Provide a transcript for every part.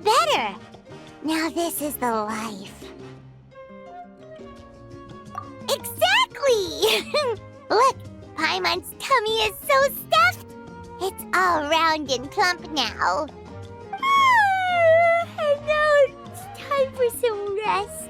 even better. Now this is the life. Exactly! Look, Paimon's tummy is so stuffed. It's all round and plump now. And now it's time for some rest.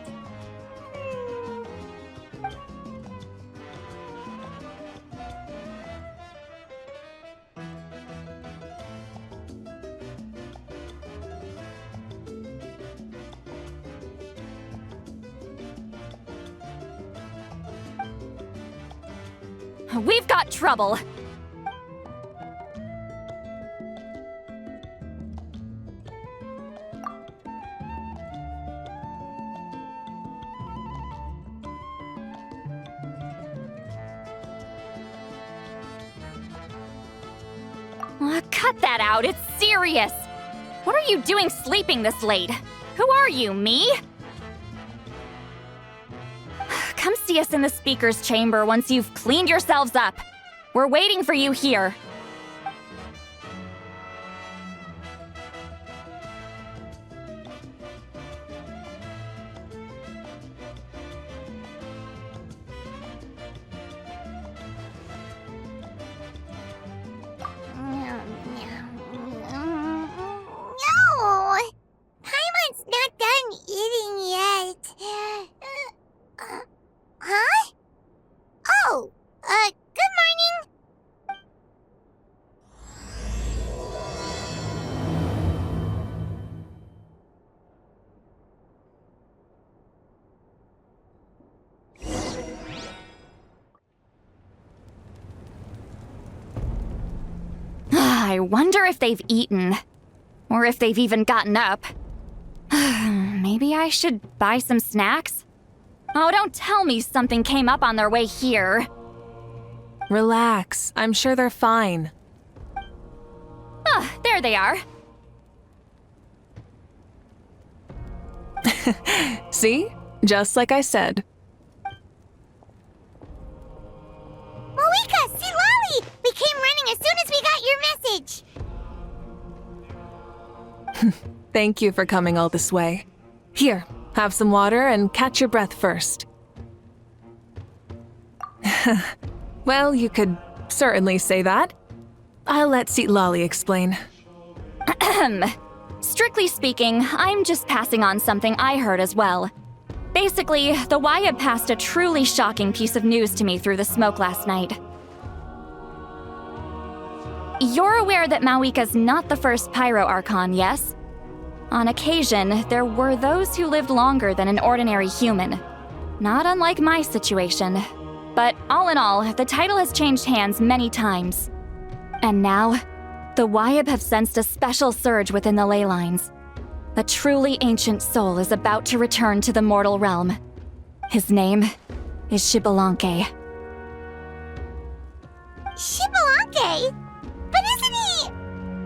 We've got trouble. Cut that out, it's serious. What are you doing sleeping this late? Who are you, me? Come see us in the speaker's chamber once you've cleaned yourselves up. We're waiting for you here. No! Paimon's not done eating yet. Huh? Oh, good morning. I wonder if they've eaten. Or if they've even gotten up. Maybe I should buy some snacks? Oh, don't tell me something came up on their way here. Relax. I'm sure they're fine. Ah, there they are. See? Just like I said. Mavuika, see Lolly! We came running as soon as we got your message. Thank you for coming all this way. Here, have some water and catch your breath first. Well, you could certainly say that. I'll let Lolly explain. Strictly speaking, I'm just passing on something I heard as well. Basically, the Wyatt passed a truly shocking piece of news to me through the smoke last night. You're aware that Mavuika's not the first Pyro Archon, yes? On occasion, there were those who lived longer than an ordinary human. Not unlike my situation. But all in all, the title has changed hands many times. And now, the Wyatt have sensed a special surge within the ley lines. A truly ancient soul is about to return to the mortal realm. His name is Xbalanque. Xbalanque? But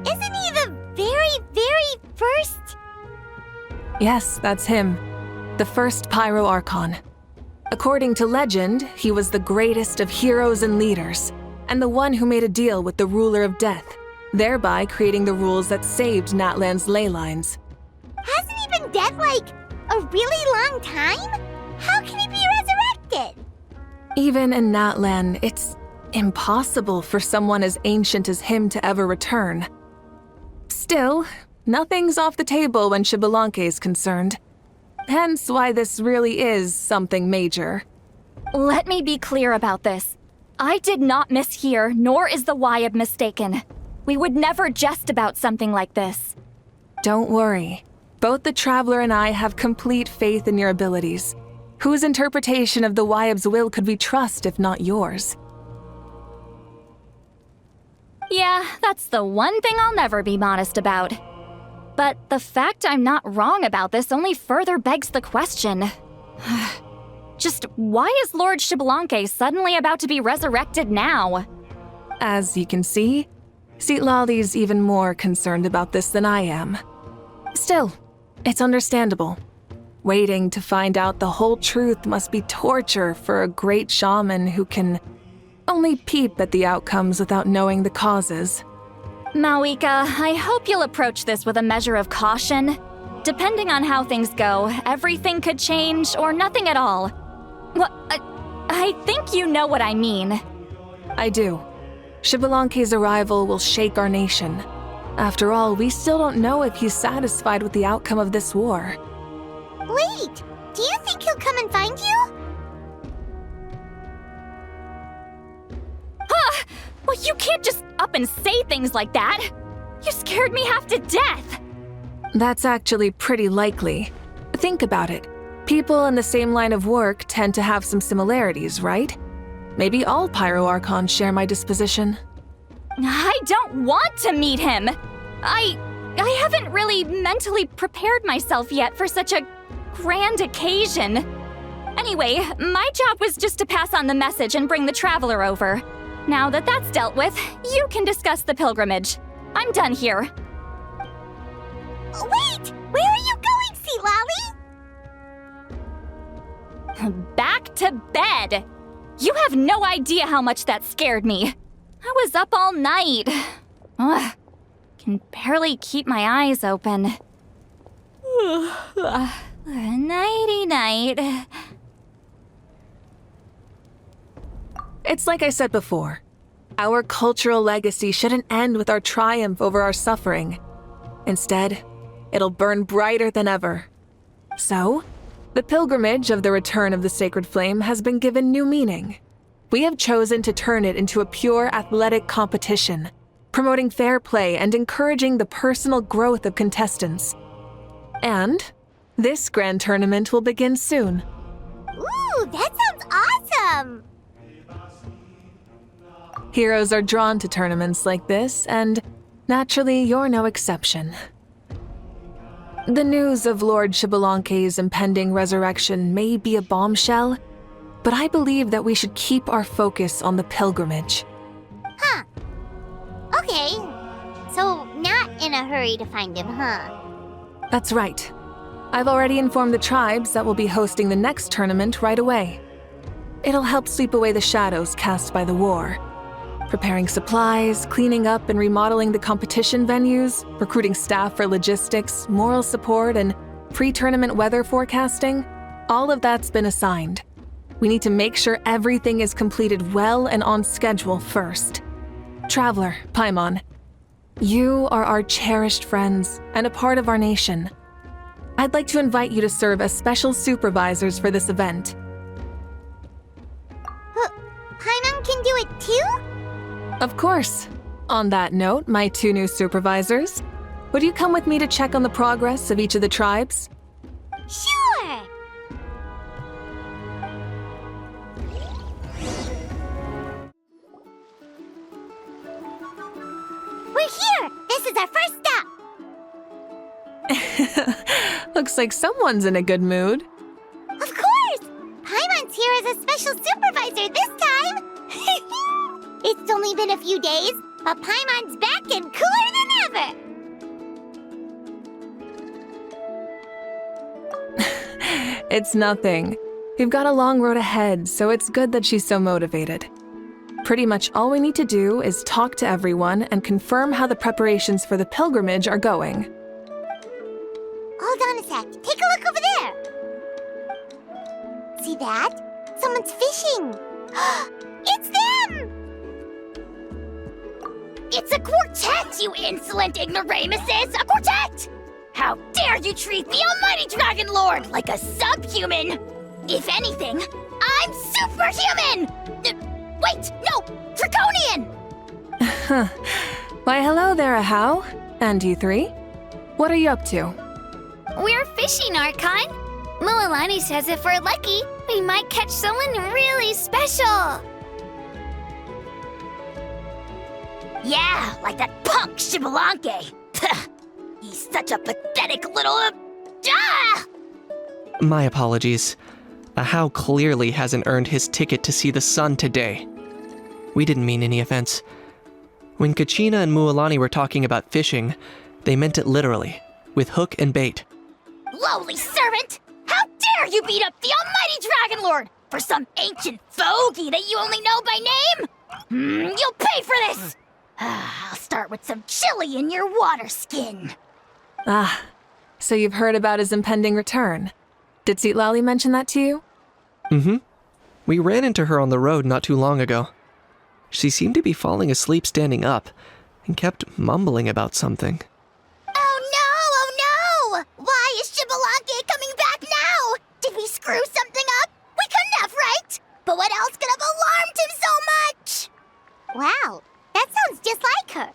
isn't he the very first? Yes, that's him. The first Pyro Archon. According to legend, he was the greatest of heroes and leaders, and the one who made a deal with the ruler of death, thereby creating the rules that saved Natlan's ley lines. Hasn't he been dead like a really long time? How can he be resurrected? Even in Natlan, it's impossible for someone as ancient as him to ever return. Still, nothing's off the table when Xbalanque is concerned. Hence why this really is something major. Let me be clear about this. I did not mishear, nor is the Wyatt mistaken. We would never jest about something like this. Don't worry. Both the Traveler and I have complete faith in your abilities. Whose interpretation of the Wyatt's will could we trust if not yours? Yeah, that's the one thing I'll never be modest about. But the fact I'm not wrong about this only further begs the question. Just why is Lord Xbalanque suddenly about to be resurrected now? As you can see, Lolly's even more concerned about this than I am. Still, it's understandable. Waiting to find out the whole truth must be torture for a great shaman who can only peep at the outcomes without knowing the causes. Mavuika, I hope you'll approach this with a measure of caution. Depending on how things go, everything could change or nothing at all. Well, I think you know what I mean. I do. Xbalanque's arrival will shake our nation. After all, we still don't know if he's satisfied with the outcome of this war. Wait, do you think he'll come and find you? Well, you can't just up and say things like that. You scared me half to death. That's actually pretty likely. Think about it. People in the same line of work tend to have some similarities, right? Maybe all Pyro Archons share my disposition. I don't want to meet him. I haven't really mentally prepared myself yet for such a grand occasion. Anyway, my job was just to pass on the message and bring the traveler over. Now that that's dealt with, you can discuss the pilgrimage. I'm done here. Wait! Where are you going, Sea Lolly? Back to bed! You have no idea how much that scared me. I was up all night. Ugh, can barely keep my eyes open. Nighty-night. It's like I said before. Our cultural legacy shouldn't end with our triumph over our suffering. Instead, it'll burn brighter than ever. So, the pilgrimage of the return of the sacred flame has been given new meaning. We have chosen to turn it into a pure athletic competition, promoting fair play and encouraging the personal growth of contestants. And this grand tournament will begin soon. Ooh, that sounds awesome! Heroes are drawn to tournaments like this, and naturally, you're no exception. The news of Lord Xbalanque's impending resurrection may be a bombshell, but I believe that we should keep our focus on the pilgrimage. Huh. Okay. So, not in a hurry to find him, huh? That's right. I've already informed the tribes that we'll be hosting the next tournament right away. It'll help sweep away the shadows cast by the war. Preparing supplies, cleaning up and remodeling the competition venues, recruiting staff for logistics, moral support, and pre-tournament weather forecasting, all of that's been assigned. We need to make sure everything is completed well and on schedule first. Traveler, Paimon, you are our cherished friends and a part of our nation. I'd like to invite you to serve as special supervisors for this event. Paimon can do it too? Of course. On that note, my two new supervisors, would you come with me to check on the progress of each of the tribes? Sure! We're here! This is our first stop! Looks like someone's in a good mood. Of course! Paimon's here as a special supervisor this time! It's only been a few days, but Paimon's back and cooler than ever! It's nothing. We've got a long road ahead, so it's good that she's so motivated. Pretty much all we need to do is talk to everyone and confirm how the preparations for the pilgrimage are going. Hold on a sec. Take a look over there. See that? Someone's fishing. It's them! It's a quartet, you insolent ignoramuses! A quartet! How dare you treat the almighty Dragon Lord like a subhuman! If anything, I'm superhuman! Wait, no! Draconian! Why, hello there, Ahau. And you three? What are you up to? We're fishing, Archon. Mualani says if we're lucky, we might catch someone really special. Yeah, like that punk Xbalanque. He's such a pathetic little... My apologies. Ahau clearly hasn't earned his ticket to see the sun today. We didn't mean any offense. When Kachina and Mualani were talking about fishing, they meant it literally, with hook and bait. Lowly servant! How dare you beat up the almighty Dragon Lord for some ancient fogey that you only know by name? You'll pay for this! I'll start with some chili in your water skin. Ah, So you've heard about his impending return. Did Lali mention that to you? Mm-hmm. We ran into her on the road not too long ago. She seemed to be falling asleep standing up and kept mumbling about something. Oh no! Why is Shibalake coming back now? Did we screw something up? We couldn't have, right? But what else could have alarmed him so much? Wow, that sounds just like her.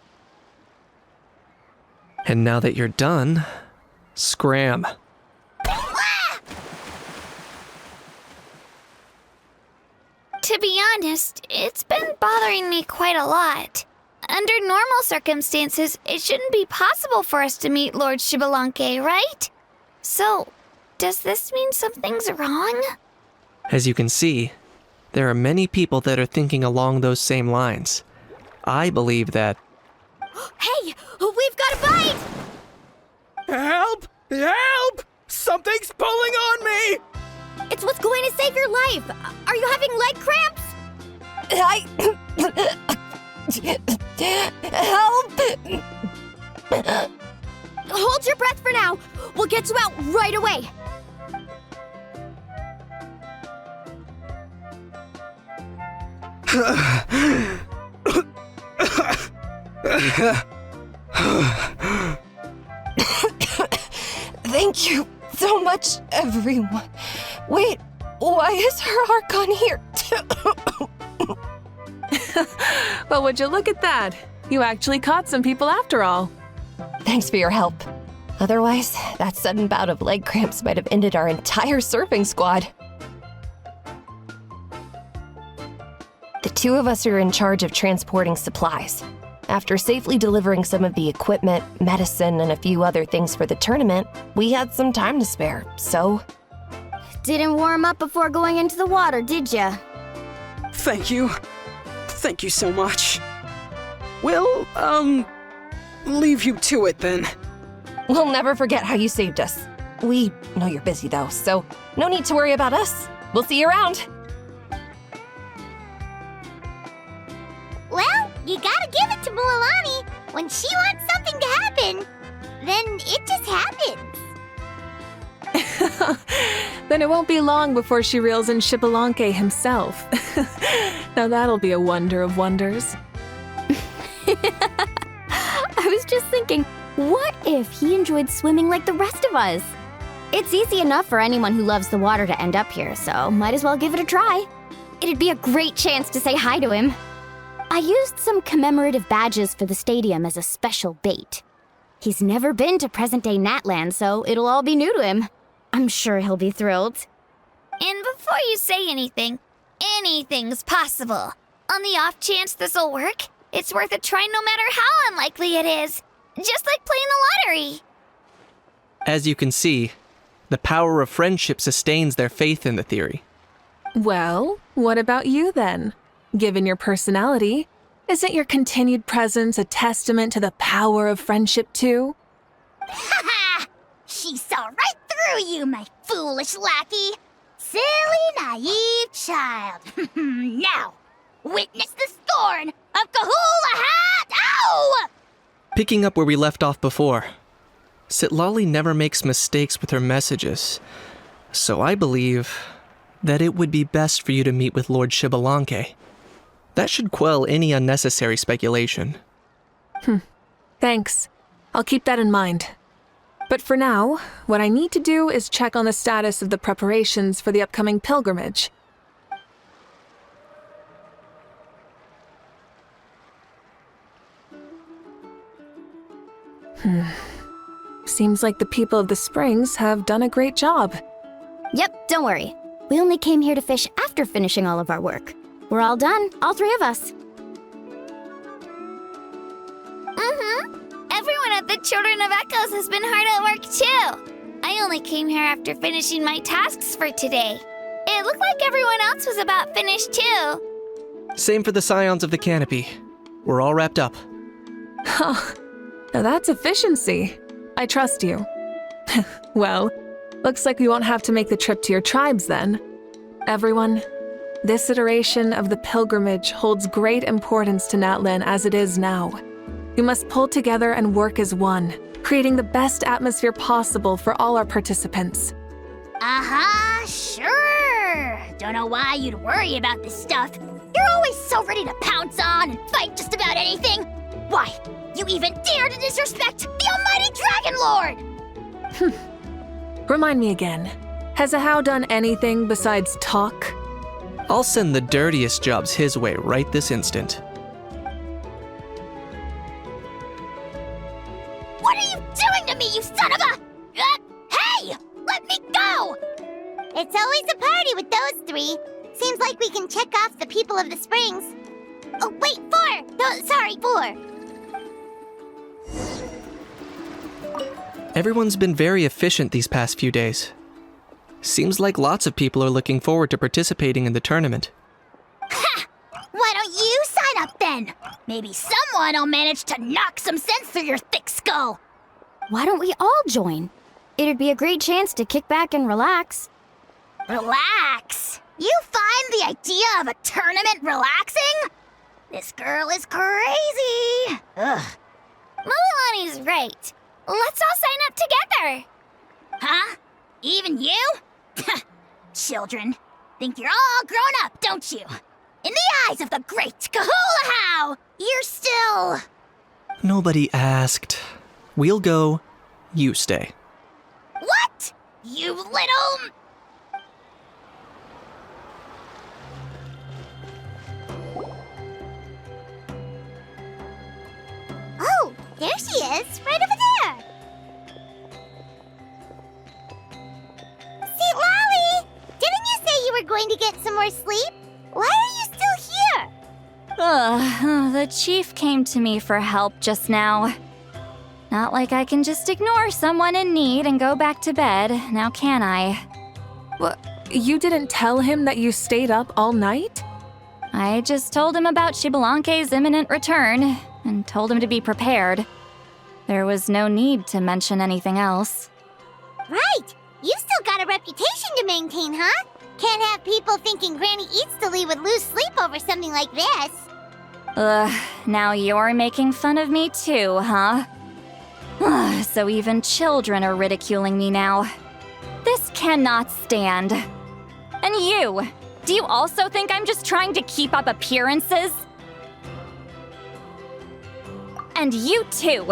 And now that you're done, scram. To be honest, it's been bothering me quite a lot. Under normal circumstances, it shouldn't be possible for us to meet Lord Shibalanke, right? So, does this mean something's wrong? As you can see, there are many people that are thinking along those same lines. I believe that... Hey, we've got a bite! Help! Help! Something's pulling on me! It's what's going to save your life. Are you having leg cramps? Help! Hold your breath for now. We'll get you out right away. Thank you so much, everyone. Wait, why is her Archon here? Well, would you look at that? You actually caught some people after all. Thanks for your help. Otherwise, that sudden bout of leg cramps might have ended our entire surfing squad. The two of us are in charge of transporting supplies. After safely delivering some of the equipment, medicine, and a few other things for the tournament, we had some time to spare, so... Didn't warm up before going into the water, did ya? Thank you. Thank you so much. We'll, leave you to it then. We'll never forget how you saved us. We know you're busy though, so no need to worry about us. We'll see you around. Well, you gotta give it to Mualani. When she wants something to happen, then it just happens. Then it won't be long before she reels in Shibalanke himself. Now that'll be a wonder of wonders. I was just thinking, what if he enjoyed swimming like the rest of us? It's easy enough for anyone who loves the water to end up here, so might as well give it a try. It'd be a great chance to say hi to him. I used some commemorative badges for the stadium as a special bait. He's never been to present-day Natland, so it'll all be new to him. I'm sure he'll be thrilled. And before you say anything, anything's possible. On the off chance this'll work, it's worth a try no matter how unlikely it is. Just like playing the lottery. As you can see, the power of friendship sustains their faith in the theory. Well, what about you then? Given your personality, isn't your continued presence a testament to the power of friendship too? Ha ha! She saw right through you, my foolish lackey. Silly, naive child. Now, witness the scorn of Kahula Hat! Ow! Picking up where we left off before, Sitlali never makes mistakes with her messages, so I believe that it would be best for you to meet with Lord Shibalanke. That should quell any unnecessary speculation. Thanks. I'll keep that in mind. But for now, what I need to do is check on the status of the preparations for the upcoming pilgrimage. Seems like the people of the Springs have done a great job. Yep, don't worry. We only came here to fish after finishing all of our work. We're all done, all three of us. Everyone at the Children of Echoes has been hard at work too. I only came here after finishing my tasks for today. It looked like everyone else was about finished too. Same for the Scions of the Canopy. We're all wrapped up. Huh. Now that's efficiency. I trust you. Well, looks like we won't have to make the trip to your tribes then. Everyone, this iteration of the pilgrimage holds great importance to Natlan as it is now. We must pull together and work as one, creating the best atmosphere possible for all our participants. Sure. Don't know why you'd worry about this stuff. You're always so ready to pounce on and fight just about anything. Why, you even dare to disrespect the almighty Dragon Lord! Remind me again, has Ahau done anything besides talk? I'll send the dirtiest jobs his way right this instant. What are you doing to me, you son of a... hey! Let me go! It's always a party with those three. Seems like we can check off the people of the springs. Oh, wait, 4! No, sorry, 4. Everyone's been very efficient these past few days. Seems like lots of people are looking forward to participating in the tournament. Ha! Why don't you sign up then? Maybe someone will manage to knock some sense through your thick skull. Why don't we all join? It'd be a great chance to kick back and relax. Relax? You find the idea of a tournament relaxing? This girl is crazy. Ugh. Mualani's right. Let's all sign up together. Huh? Even you? Children, think you're all grown up, don't you? In the eyes of the great Kahulahau, you're still... Nobody asked. We'll go. You stay. What? You little... Oh, there she is, right over there. See, Lolly, didn't you say you were going to get some more sleep? Why are you still here? The chief came to me for help just now. Not like I can just ignore someone in need and go back to bed, now can I? You didn't tell him that you stayed up all night? I just told him about Shibalanke's imminent return, and told him to be prepared. There was no need to mention anything else. Right, you still got a reputation to maintain, huh? Can't have people thinking Granny Eatsley would lose sleep over something like this. Now you're making fun of me too, huh? So even children are ridiculing me now. This cannot stand. And you, do you also think I'm just trying to keep up appearances? And you too.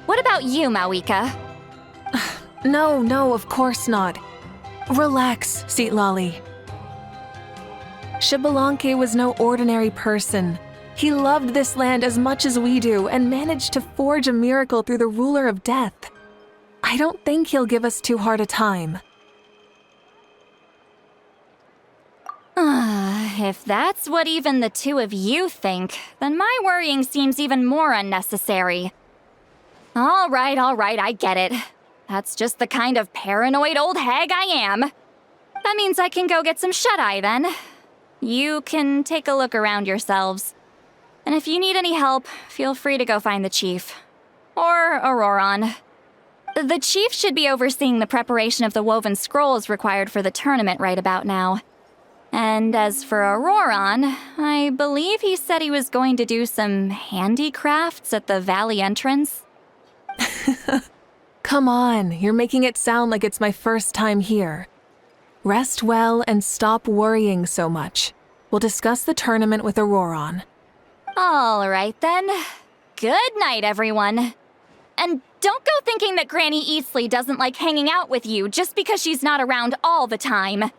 What about you, Mavuika? No, of course not. Relax, Seatlolly. Shibalanke was no ordinary person. He loved this land as much as we do and managed to forge a miracle through the ruler of death. I don't think he'll give us too hard a time. If that's what even the two of you think, then my worrying seems even more unnecessary. All right, I get it. That's just the kind of paranoid old hag I am. That means I can go get some shut-eye then. You can take a look around yourselves. And if you need any help, feel free to go find the chief. Or Auroron. The chief should be overseeing the preparation of the woven scrolls required for the tournament right about now. And as for Auroron, I believe he said he was going to do some handicrafts at the valley entrance. Come on, you're making it sound like it's my first time here. Rest well and stop worrying so much. We'll discuss the tournament with Auroron. All right then. Good night, everyone. And don't go thinking that Granny Eatsley doesn't like hanging out with you just because she's not around all the time.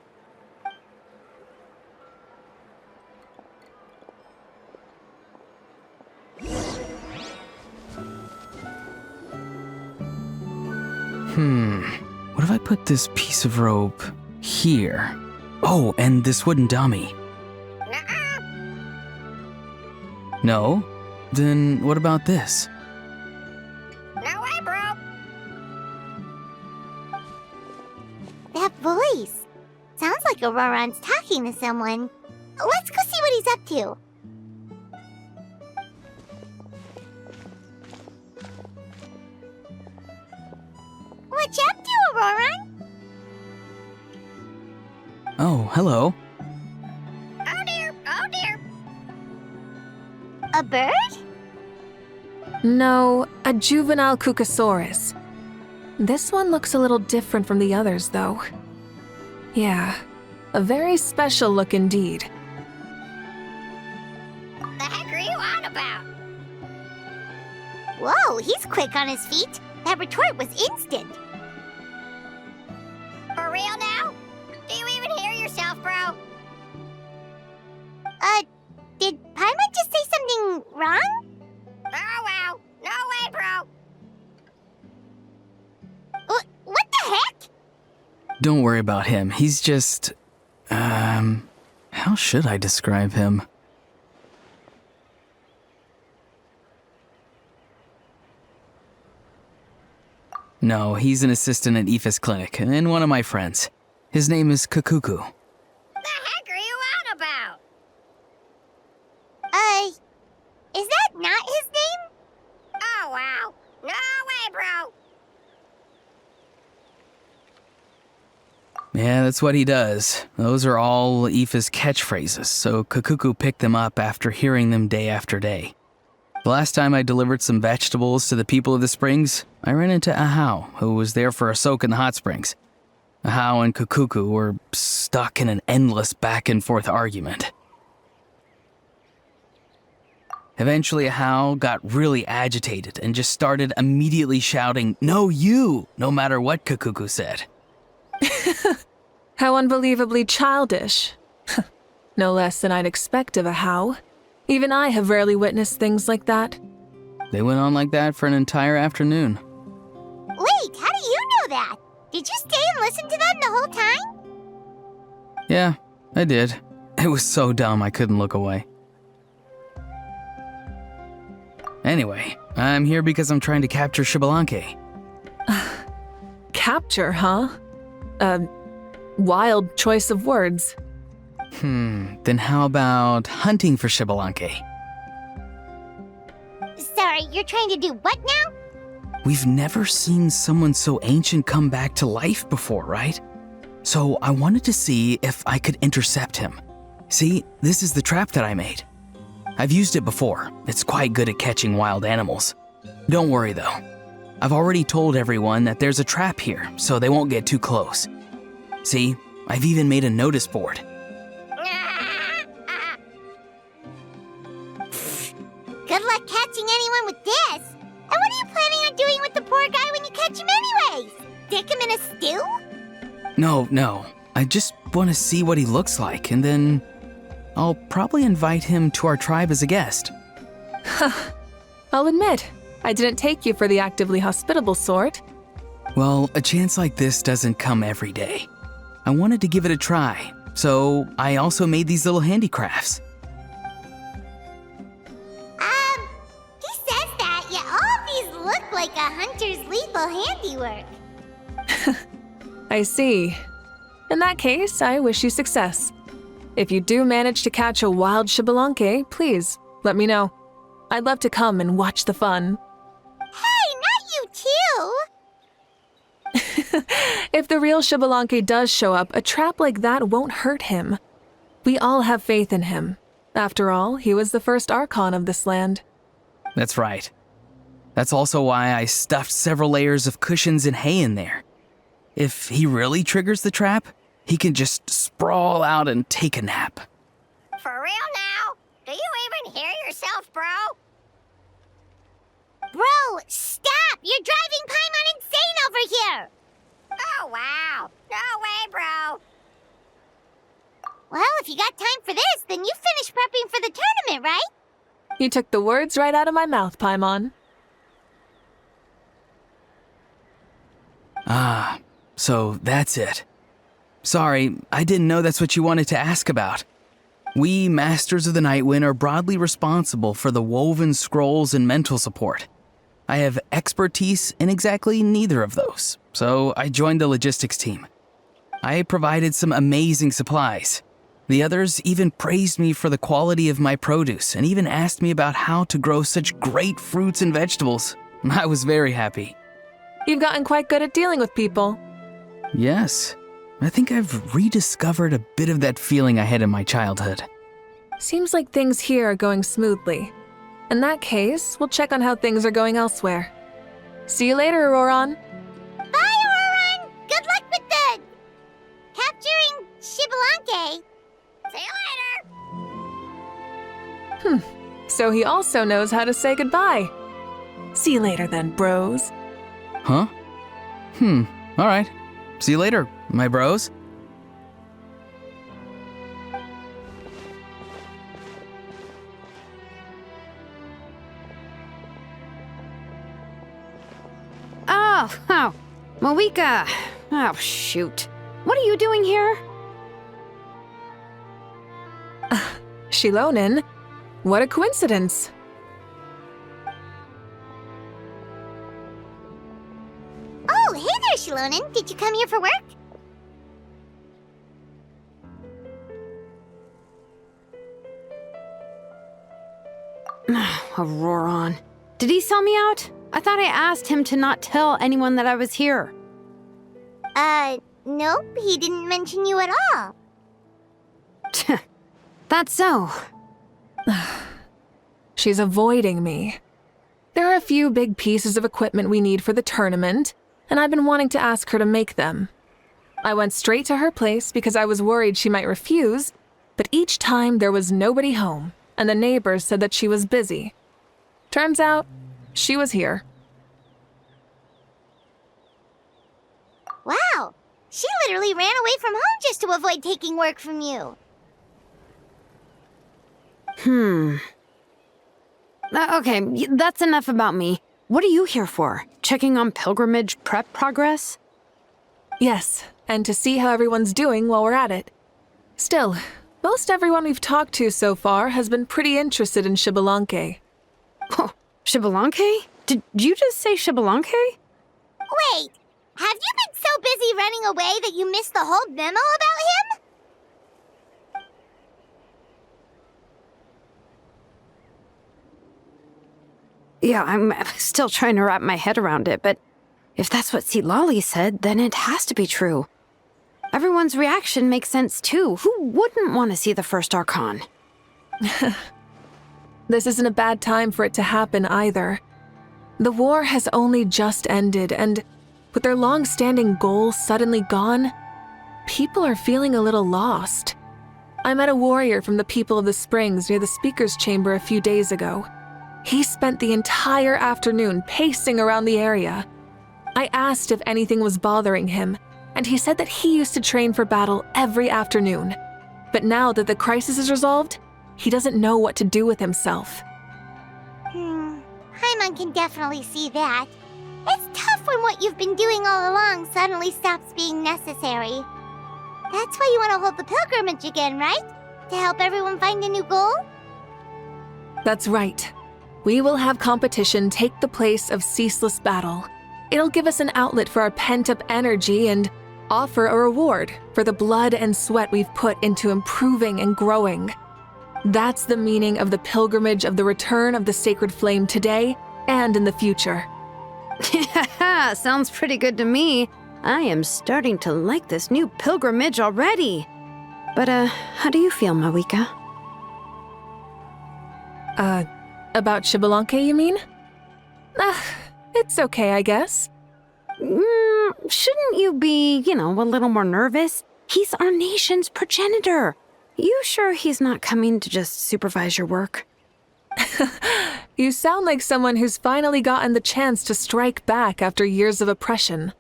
What if I put this piece of rope here? Oh, and this wooden dummy. No? Then what about this? No way, bro. That voice. Sounds like Auroron's talking to someone. Let's go see what he's up to. What you up to, Auroron? Oh, hello. Oh dear, oh dear. A bird? No, a juvenile Cucosaurus. This one looks a little different from the others, though. Yeah, a very special look indeed. The heck are you on about? Whoa, he's quick on his feet. That retort was instant. For real now? Do you even hear yourself, bro? Did Paimon just say something wrong? Oh, wow. No way, bro. What the heck? Don't worry about him. He's just... how should I describe him? No, he's an assistant at Aoife's clinic, and one of my friends. His name is Kakuku. The heck are you on about? Is that not his name? Oh, wow. No way, bro. Yeah, that's what he does. Those are all Aoife's catchphrases, so Kakuku picked them up after hearing them day after day. The last time I delivered some vegetables to the people of the springs, I ran into Ahau, who was there for a soak in the hot springs. Ahau and Kakuku were stuck in an endless back-and-forth argument. Eventually, Ahau got really agitated and just started immediately shouting, "No, you!" no matter what Kakuku said. How unbelievably childish. No less than I'd expect of a How. Even I have rarely witnessed things like that. They went on like that for an entire afternoon. Wait, how do you know that? Did you stay and listen to them the whole time? Yeah, I did. It was so dumb I couldn't look away. Anyway, I'm here because I'm trying to capture Xbalanque. Capture, huh? Wild choice of words. Then how about hunting for Xbalanque? Sorry, you're trying to do what now? We've never seen someone so ancient come back to life before, right? So I wanted to see if I could intercept him. See, this is the trap that I made. I've used it before. It's quite good at catching wild animals. Don't worry though. I've already told everyone that there's a trap here, so they won't get too close. See, I've even made a notice board. Good luck catching anyone with this. And what are you planning on doing with the poor guy when you catch him anyways? Stick him in a stew? No. I just want to see what he looks like, and then I'll probably invite him to our tribe as a guest. I'll admit, I didn't take you for the actively hospitable sort. Well, a chance like this doesn't come every day. I wanted to give it a try, so I also made these little handicrafts. He says that, yet all of these look like a hunter's lethal handiwork. I see. In that case, I wish you success. If you do manage to catch a wild Xbalanque, please, let me know. I'd love to come and watch the fun. Hey, not you too! If the real Xbalanque does show up, a trap like that won't hurt him. We all have faith in him. After all, he was the first Archon of this land. That's right. That's also why I stuffed several layers of cushions and hay in there. If he really triggers the trap, he can just sprawl out and take a nap. For real now? Do you even hear yourself, bro? Bro, stop! You're driving Paimon insane over here! Oh, wow. No way, bro. Well, if you got time for this, then you finished prepping for the tournament, right? You took the words right out of my mouth, Paimon. Ah, so that's it. Sorry, I didn't know that's what you wanted to ask about. We Masters of the Nightwind are broadly responsible for the woven scrolls and mental support. I have expertise in exactly neither of those, so I joined the logistics team. I provided some amazing supplies. The others even praised me for the quality of my produce and even asked me about how to grow such great fruits and vegetables. I was very happy. You've gotten quite good at dealing with people. Yes, I think I've rediscovered a bit of that feeling I had in my childhood. Seems like things here are going smoothly. In that case, we'll check on how things are going elsewhere. See you later, Auroron. Bye, Auroron! Good luck with the... capturing Shibalanke. See you later! So he also knows how to say goodbye. See you later then, bros. Huh? Alright. See you later, my bros. Oh, Mavuika. Oh, shoot. What are you doing here? Shilonen, what a coincidence. Oh, hey there, Shilonen. Did you come here for work? Auroron. Did he sell me out? I thought I asked him to not tell anyone that I was here. Nope, he didn't mention you at all. That's so. She's avoiding me. There are a few big pieces of equipment we need for the tournament, and I've been wanting to ask her to make them. I went straight to her place because I was worried she might refuse, but each time there was nobody home, and the neighbors said that she was busy. Turns out, she was here. Wow, she literally ran away from home just to avoid taking work from you. Okay, that's enough about me. What are you here for? Checking on pilgrimage prep progress? Yes, and to see how everyone's doing while we're at it. Still, most everyone we've talked to so far has been pretty interested in Shibalanke. Oh, Shibalanke? Did you just say Shibalanke? Wait, have you been so busy running away that you missed the whole memo about him? Yeah, I'm still trying to wrap my head around it, but if that's what Lolly said, then it has to be true. Everyone's reaction makes sense too. Who wouldn't want to see the first Archon? This isn't a bad time for it to happen either. The war has only just ended, and with their long-standing goals suddenly gone, people are feeling a little lost. I met a warrior from the People of the Springs near the Speaker's Chamber a few days ago. He spent the entire afternoon pacing around the area. I asked if anything was bothering him, and he said that he used to train for battle every afternoon. But now that the crisis is resolved, he doesn't know what to do with himself. Paimon can definitely see that. It's tough when what you've been doing all along suddenly stops being necessary. That's why you want to hold the pilgrimage again, right? To help everyone find a new goal? That's right. We will have competition take the place of ceaseless battle. It'll give us an outlet for our pent-up energy and offer a reward for the blood and sweat we've put into improving and growing. That's the meaning of the pilgrimage of the return of the sacred flame today and in the future. Sounds pretty good to me. I am starting to like this new pilgrimage already. But, how do you feel, Mavuika? About Shibalanke, you mean? It's okay, I guess. Shouldn't you be, a little more nervous? He's our nation's progenitor. You sure he's not coming to just supervise your work? You sound like someone who's finally gotten the chance to strike back after years of oppression.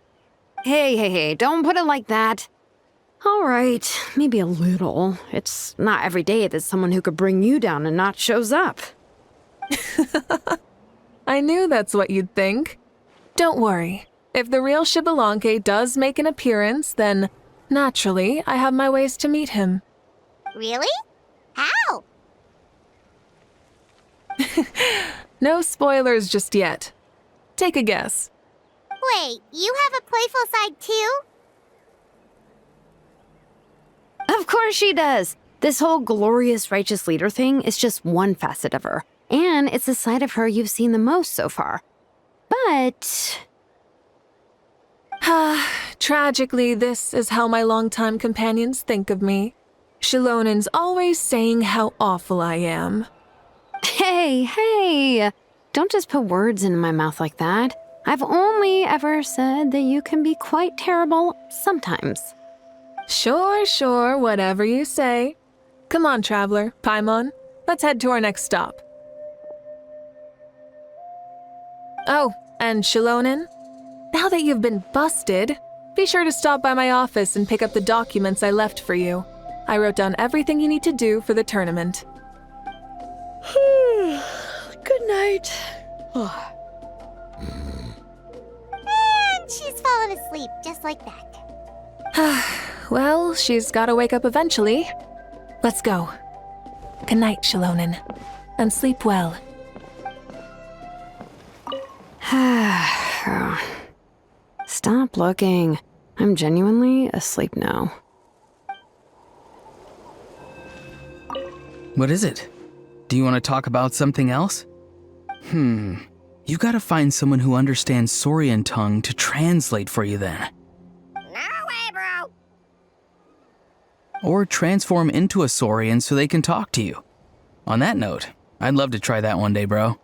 Hey, don't put it like that. All right, maybe a little. It's not every day that someone who could bring you down a notch shows up. I knew that's what you'd think. Don't worry. If the real Shibalanke does make an appearance, then, naturally, I have my ways to meet him. Really? How? No spoilers just yet. Take a guess. Wait, you have a playful side too? Of course she does. This whole glorious righteous leader thing is just one facet of her. And it's the side of her you've seen the most so far. But... Tragically, this is how my longtime companions think of me. Shilonen's always saying how awful I am. Hey, Hey. Don't just put words into my mouth like that. I've only ever said that you can be quite terrible sometimes. Sure, whatever you say. Come on, Traveler, Paimon. Let's head to our next stop. Oh, and Shilonen, now that you've been busted, be sure to stop by my office and pick up the documents I left for you. I wrote down everything you need to do for the tournament. Good night. And she's fallen asleep just like that. Well, she's gotta wake up eventually. Let's go. Good night, Shilonen. And sleep well. Stop looking. I'm genuinely asleep now. What is it? Do you want to talk about something else? You gotta find someone who understands Saurian tongue to translate for you then. No way, bro. Or transform into a Saurian so they can talk to you. On that note, I'd love to try that one day, bro.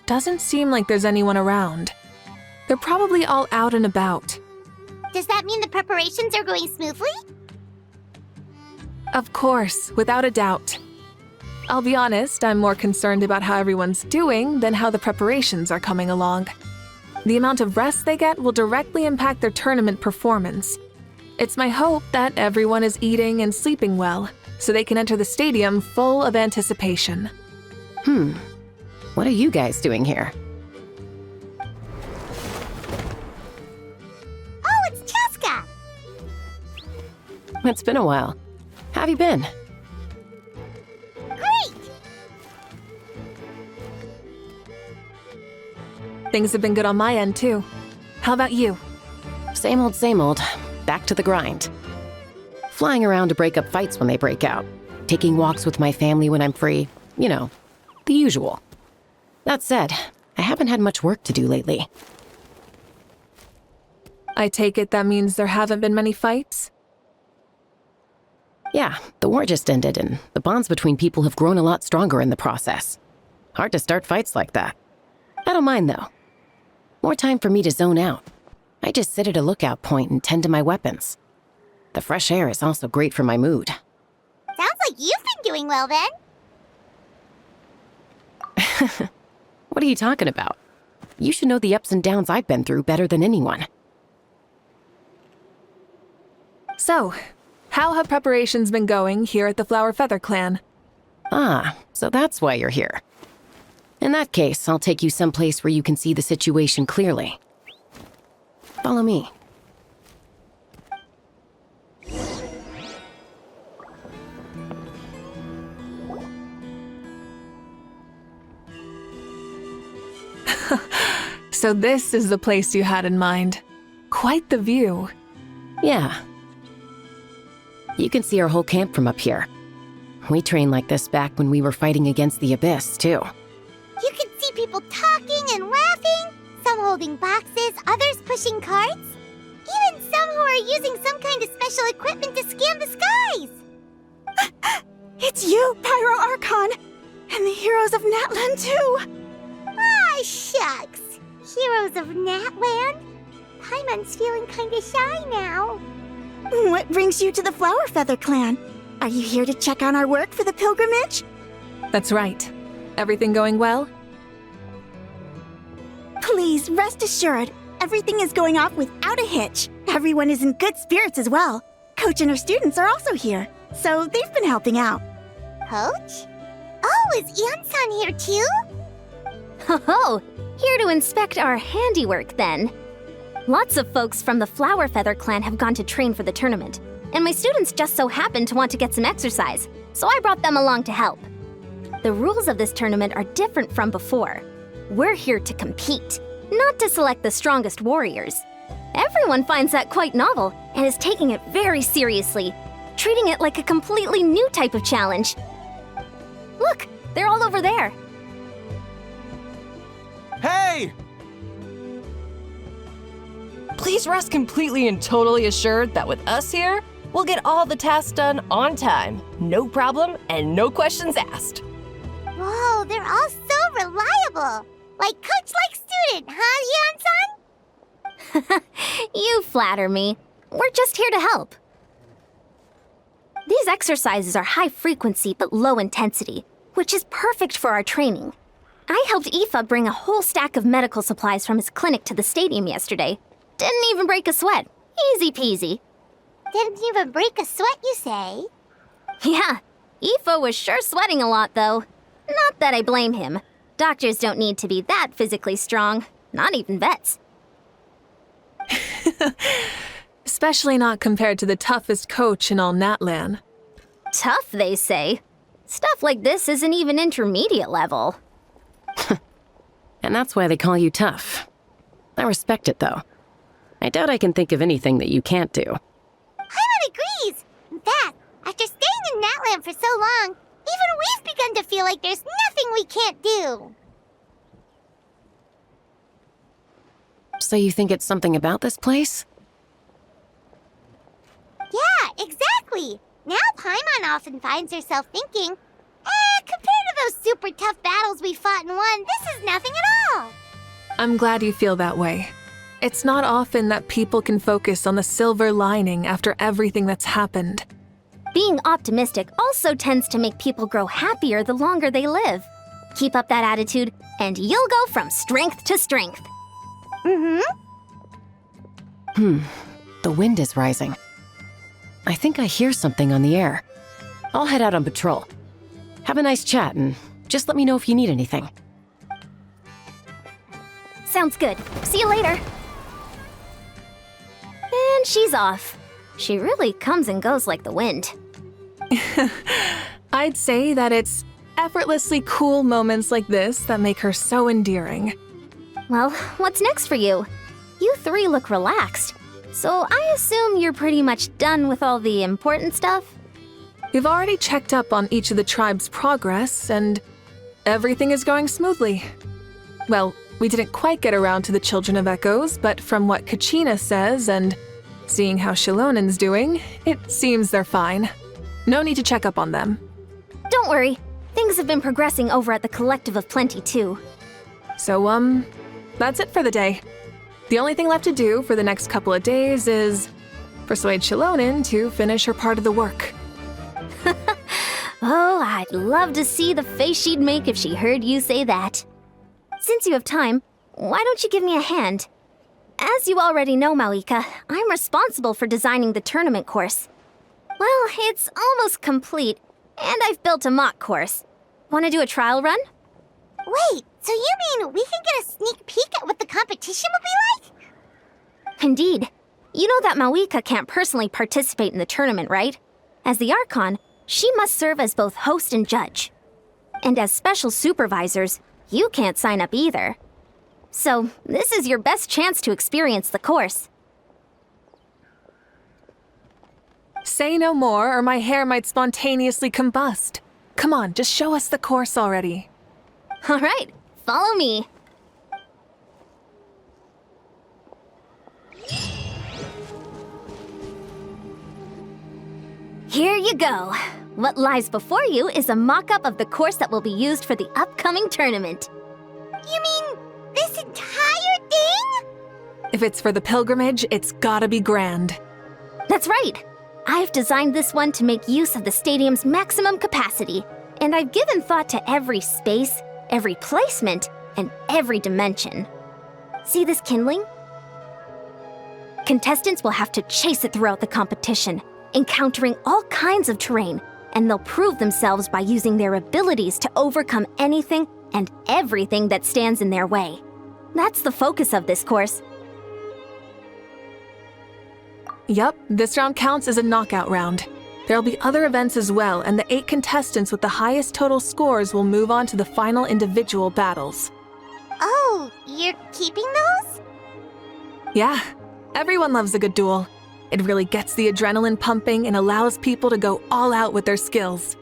Doesn't seem like there's anyone around. They're probably all out and about. Does that mean the preparations are going smoothly? Of course, without a doubt. I'll be honest, I'm more concerned about how everyone's doing than how the preparations are coming along. The amount of rest they get will directly impact their tournament performance. It's my hope that everyone is eating and sleeping well, so they can enter the stadium full of anticipation. What are you guys doing here? Oh, it's Cheska! It's been a while. How have you been? Great! Things have been good on my end, too. How about you? Same old. Back to the grind. Flying around to break up fights when they break out. Taking walks with my family when I'm free. You know, the usual. That said, I haven't had much work to do lately. I take it that means there haven't been many fights? Yeah, the war just ended, and the bonds between people have grown a lot stronger in the process. Hard to start fights like that. I don't mind, though. More time for me to zone out. I just sit at a lookout point and tend to my weapons. The fresh air is also great for my mood. Sounds like you've been doing well then. What are you talking about? You should know the ups and downs I've been through better than anyone. So, how have preparations been going here at the Flower Feather Clan? Ah, so that's why you're here. In that case, I'll take you someplace where you can see the situation clearly. Follow me. So this is the place you had in mind. Quite the view. Yeah. You can see our whole camp from up here. We trained like this back when we were fighting against the Abyss, too. You can see people talking and laughing, some holding boxes, others pushing carts. Even some who are using some kind of special equipment to scan the skies. It's you, Pyro Archon, and the heroes of Natlan too. Ah, shucks. Heroes of Natland? Paimon's feeling kinda shy now. What brings you to the Flower Feather Clan? Are you here to check on our work for the pilgrimage? That's right. Everything going well? Please, rest assured, everything is going off without a hitch. Everyone is in good spirits as well. Coach and her students are also here, so they've been helping out. Coach? Oh, is Ansan here too? Oh, here to inspect our handiwork then. Lots of folks from the Flower Feather Clan have gone to train for the tournament, and my students just so happened to want to get some exercise, so I brought them along to help. The rules of this tournament are different from before. We're here to compete, not to select the strongest warriors. Everyone finds that quite novel and is taking it very seriously, treating it like a completely new type of challenge. Look, They're all over there. Hey! Please rest completely and totally assured that with us here, we'll get all the tasks done on time. No problem and no questions asked. Whoa, they're all so reliable. Like coach like student, huh, Yeon-san? You flatter me. We're just here to help. These exercises are high frequency but low intensity, which is perfect for our training. I helped Aoife bring a whole stack of medical supplies from his clinic to the stadium yesterday. Didn't even break a sweat. Easy peasy. Didn't even break a sweat, you say? Yeah, Aoife was sure sweating a lot, though. Not that I blame him. Doctors don't need to be that physically strong. Not even vets. Especially not compared to the toughest coach in all Natlan. Tough, they say. Stuff like this isn't even intermediate level. And that's why they call you tough. I respect it, though. I doubt I can think of anything that you can't do. Paimon agrees. In fact, after staying in Natlan for so long, even we've begun to feel like there's nothing we can't do. So you think it's something about this place? Yeah, exactly. Now Paimon often finds herself thinking, compared to those super tough battles we fought and won, this is nothing at all. I'm glad you feel that way. It's not often that people can focus on the silver lining after everything that's happened. Being optimistic also tends to make people grow happier the longer they live. Keep up that attitude, and you'll go from strength to strength. The wind is rising. I think I hear something on the air. I'll head out on patrol. Have a nice chat, and just let me know if you need anything. Sounds good. See you later. And she's off. She really comes and goes like the wind. I'd say that it's effortlessly cool moments like this that make her so endearing. Well, what's next for you? You three look relaxed. So I assume you're pretty much done with all the important stuff? We've already checked up on each of the tribe's progress, and everything is going smoothly. Well, we didn't quite get around to the Children of Echoes, but from what Kachina says and seeing how Shilonen's doing, it seems they're fine. No need to check up on them. Don't worry. Things have been progressing over at the Collective of Plenty, too. So, that's it for the day. The only thing left to do for the next couple of days is persuade Shilonen to finish her part of the work. Oh, I'd love to see the face she'd make if she heard you say that. Since you have time, why don't you give me a hand? As you already know, Mavuika, I'm responsible for designing the tournament course. Well, it's almost complete, and I've built a mock course. Want to do a trial run? Wait, so you mean we can get a sneak peek at what the competition will be like? Indeed. You know that Mavuika can't personally participate in the tournament, right? As the Archon, she must serve as both host and judge. And as special supervisors, you can't sign up either. So, this is your best chance to experience the course. Say no more, or my hair might spontaneously combust. Come on, just show us the course already. All right, follow me. Here you go. What lies before you is a mock-up of the course that will be used for the upcoming tournament. You mean this entire thing? If it's for the pilgrimage, it's gotta be grand. That's right. I've designed this one to make use of the stadium's maximum capacity, and I've given thought to every space, every placement, and every dimension. See this kindling? Contestants will have to chase it throughout the competition, encountering all kinds of terrain, and they'll prove themselves by using their abilities to overcome anything and everything that stands in their way. That's the focus of this course. Yup, this round counts as a knockout round. There'll be other events as well, and the 8 contestants with the highest total scores will move on to the final individual battles. Oh, you're keeping those? Yeah, everyone loves a good duel. It really gets the adrenaline pumping and allows people to go all out with their skills.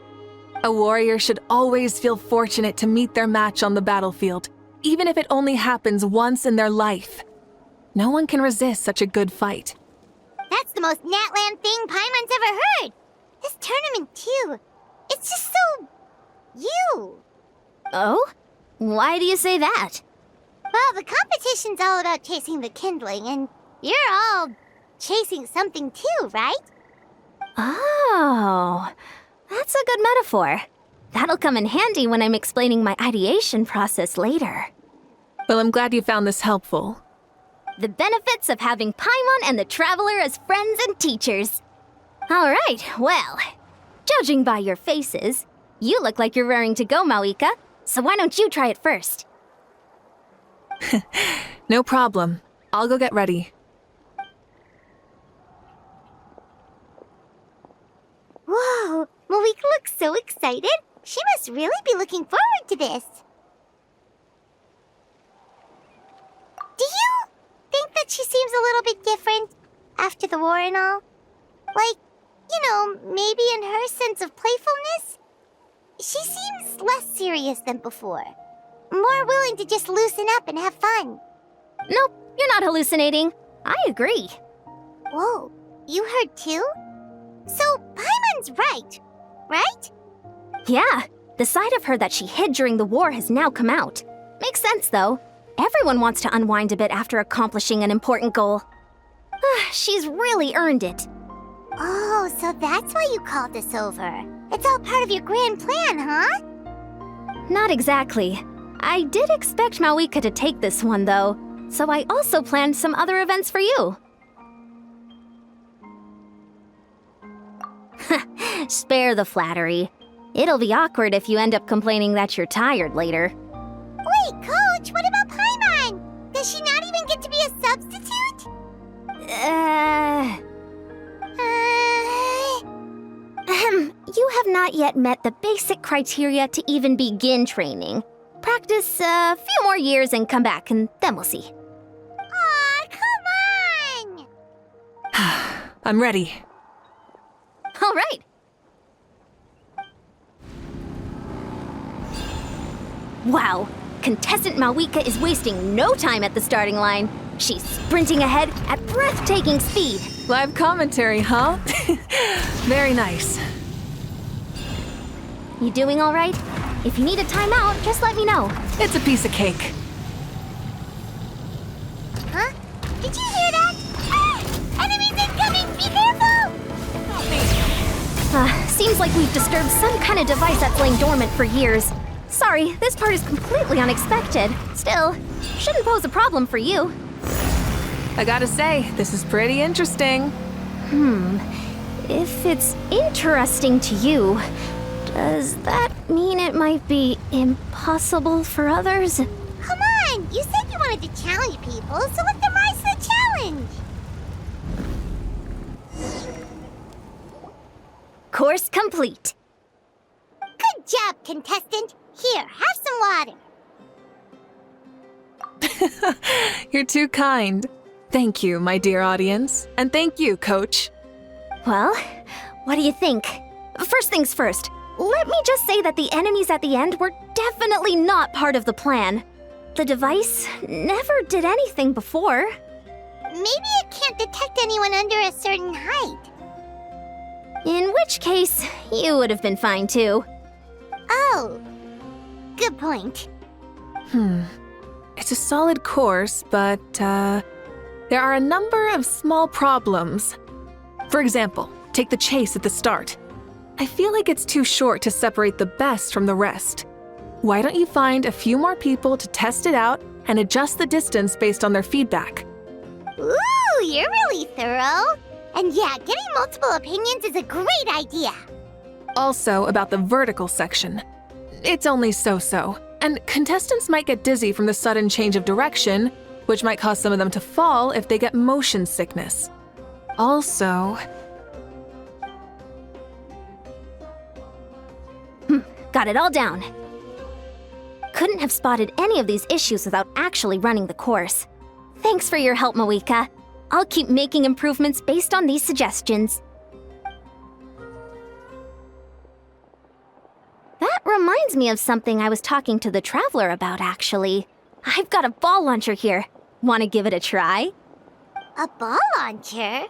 A warrior should always feel fortunate to meet their match on the battlefield, even if it only happens once in their life. No one can resist such a good fight. That's the most Natland thing Paimon's ever heard. This tournament, too. It's just so... you. Oh? Why do you say that? Well, the competition's all about chasing the kindling, and you're all chasing something too, right? Oh, that's a good metaphor. That'll come in handy when I'm explaining my ideation process later. Well, I'm glad you found this helpful. The benefits of having Paimon and the Traveler as friends and teachers. All right, well, judging by your faces, you look like you're raring to go, Mavuika, so why don't you try it first? No problem. I'll go get ready. Whoa, Mavuika looks so excited. She must really be looking forward to this. Do you think that she seems a little bit different after the war and all? Like, you know, maybe in her sense of playfulness? She seems less serious than before. More willing to just loosen up and have fun. Nope, you're not hallucinating. I agree. Whoa, you heard too? So, Paimon's right? Yeah, the side of her that she hid during the war has now come out. Makes sense, though. Everyone wants to unwind a bit after accomplishing an important goal. She's really earned it. Oh, so that's why you called us over. It's all part of your grand plan, huh? Not exactly. I did expect Mavuika to take this one, though, so I also planned some other events for you. Spare the flattery. It'll be awkward if you end up complaining that you're tired later. Wait, Coach, what about Paimon? Does she not even get to be a substitute? You have not yet met the basic criteria to even begin training. Practice a few more years and come back, and then we'll see. Aw, come on! I'm ready. All right. Wow, contestant Mavuika is wasting no time at the starting line. She's sprinting ahead at breathtaking speed. Live commentary, huh? Very nice. You doing all right? If you need a timeout, just let me know. It's a piece of cake. Huh? Did you hear that? Ah! Enemies incoming! Be careful! Seems like we've disturbed some kind of device that's lain dormant for years. Sorry, this part is completely unexpected. Still, shouldn't pose a problem for you. I gotta say, this is pretty interesting. If it's interesting to you, does that mean it might be impossible for others? Come on! You said you wanted to challenge people, so let them rise to the challenge! Course complete. Good job, contestant! Here, have some water! You're too kind. Thank you, my dear audience. And thank you, Coach. Well, what do you think? First things first, let me just say that the enemies at the end were definitely not part of the plan. The device never did anything before. Maybe it can't detect anyone under a certain height. In which case, you would have been fine too. Oh, good point. It's a solid course, but, there are a number of small problems. For example, take the chase at the start. I feel like it's too short to separate the best from the rest. Why don't you find a few more people to test it out and adjust the distance based on their feedback? Ooh, you're really thorough. And yeah, getting multiple opinions is a great idea. Also, about the vertical section. It's only so-so, and contestants might get dizzy from the sudden change of direction, which might cause some of them to fall if they get motion sickness. Also... Got it all down. Couldn't have spotted any of these issues without actually running the course. Thanks for your help, Mavuika. I'll keep making improvements based on these suggestions. reminds me of something I was talking to the Traveler about, actually. I've got a ball launcher here. Want to give it a try? A ball launcher?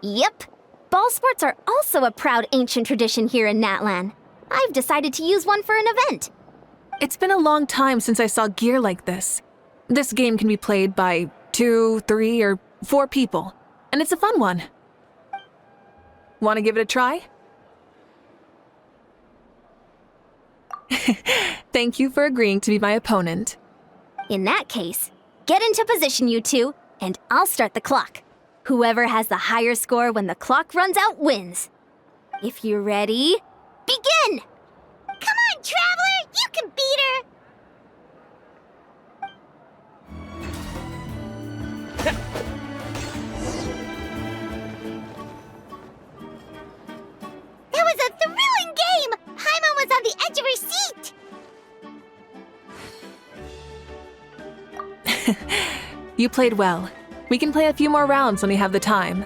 Yep. Ball sports are also a proud ancient tradition here in Natlan. I've decided to use one for an event. It's been a long time since I saw gear like this. This game can be played by 2, 3, or 4 people, and it's a fun one. Want to give it a try? Thank you for agreeing to be my opponent. In that case, get into position, you two, and I'll start the clock. Whoever has the higher score when the clock runs out wins. If you're ready, begin! Come on, Traveler! You can beat her! That was a thrilling game! Paimon was on the edge of her seat! You played well. We can play a few more rounds when we have the time.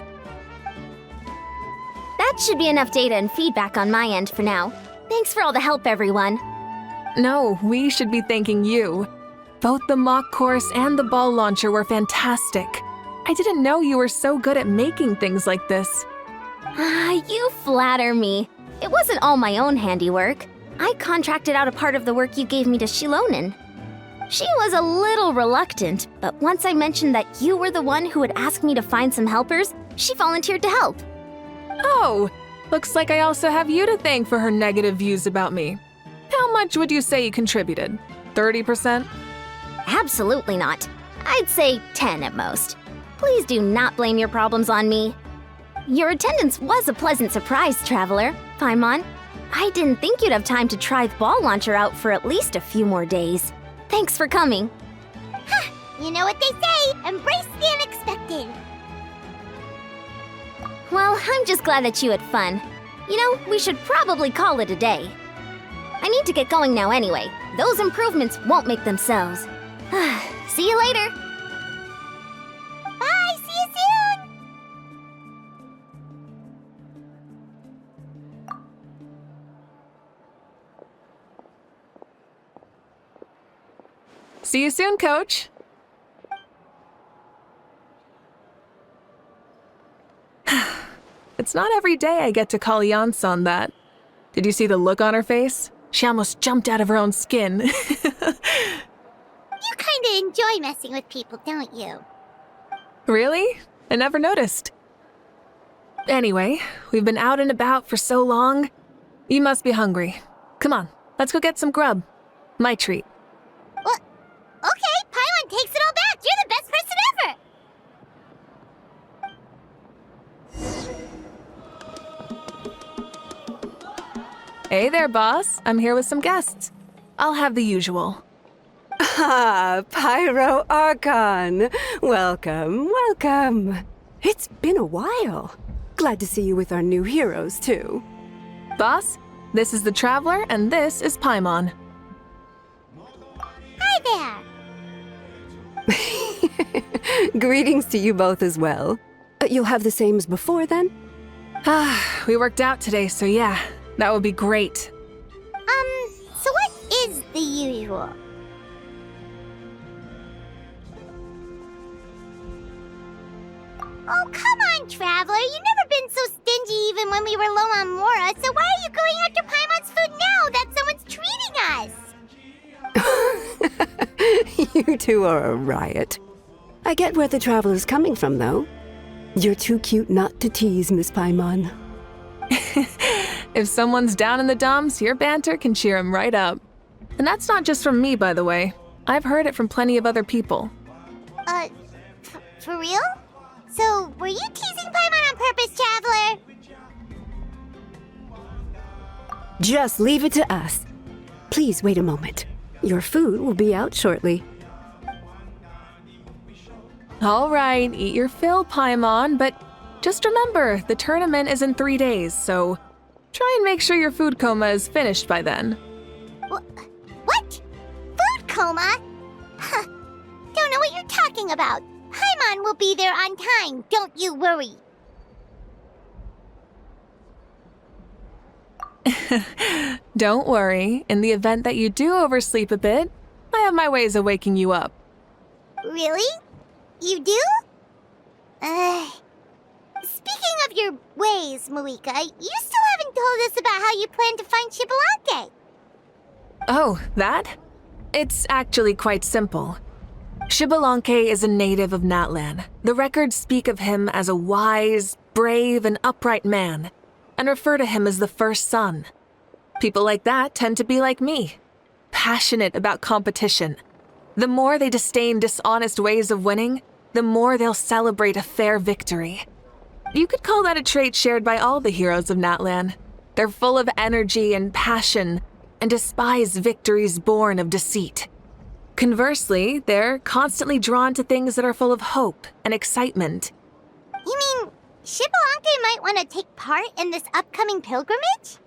That should be enough data and feedback on my end for now. Thanks for all the help, everyone. No, we should be thanking you. Both the mock course and the ball launcher were fantastic. I didn't know you were so good at making things like this. You flatter me. It wasn't all my own handiwork. I contracted out a part of the work you gave me to Shilonen. She was a little reluctant, but once I mentioned that you were the one who would ask me to find some helpers, she volunteered to help. Oh, looks like I also have you to thank for her negative views about me. How much would you say you contributed? 30%? Absolutely not. I'd say 10 at most. Please do not blame your problems on me. Your attendance was a pleasant surprise, Traveler. Paimon, I didn't think you'd have time to try the ball launcher out for at least a few more days. Thanks for coming. You know what they say, embrace the unexpected. Well, I'm just glad that you had fun. You know, we should probably call it a day. I need to get going now anyway. Those improvements won't make themselves. See you later. Bye, see you soon! See you soon, Coach. It's not every day I get to call Yansan that. Did you see the look on her face? She almost jumped out of her own skin. You kinda enjoy messing with people, don't you? Really? I never noticed. Anyway, we've been out and about for so long. You must be hungry. Come on, let's go get some grub. My treat. What? Okay, Paimon takes it all back. You're the best person ever. Hey there, boss. I'm here with some guests. I'll have the usual. Ah, Pyro Archon. Welcome, welcome. It's been a while. Glad to see you with our new heroes, too. Boss, this is the Traveler, and this is Paimon. Hi there. Greetings to you both as well. You'll have the same as before, then? We worked out today, so yeah, that would be great. So what is the usual? Oh, come on, Traveler. You've never been so stingy even when we were low on Mora, so why are you going after Paimon's food now that someone's treating us? You two are a riot. I get where the Traveler's coming from, though. You're too cute not to tease, Miss Paimon. If someone's down in the dumps, your banter can cheer him right up. And that's not just from me, by the way. I've heard it from plenty of other people. For real? So, were you teasing Paimon on purpose, Traveler? Just leave it to us. Please wait a moment. Your food will be out shortly. All right, eat your fill, Paimon, but just remember, the tournament is in 3 days, so try and make sure your food coma is finished by then. What? Food coma? Huh. Don't know what you're talking about. Paimon will be there on time, don't you worry. Don't worry, in the event that you do oversleep a bit, I have my ways of waking you up. Really? You do? Speaking of your ways, Mavuika, you still haven't told us about how you plan to find Xbalanque. Oh, that? It's actually quite simple. Xbalanque is a native of Natlan. The records speak of him as a wise, brave, and upright man, and refer to him as the first son. People like that tend to be like me, passionate about competition. The more they disdain dishonest ways of winning, the more they'll celebrate a fair victory. You could call that a trait shared by all the heroes of Natlan. They're full of energy and passion, and despise victories born of deceit. Conversely, they're constantly drawn to things that are full of hope and excitement. You mean Xbalanque might want to take part in this upcoming pilgrimage?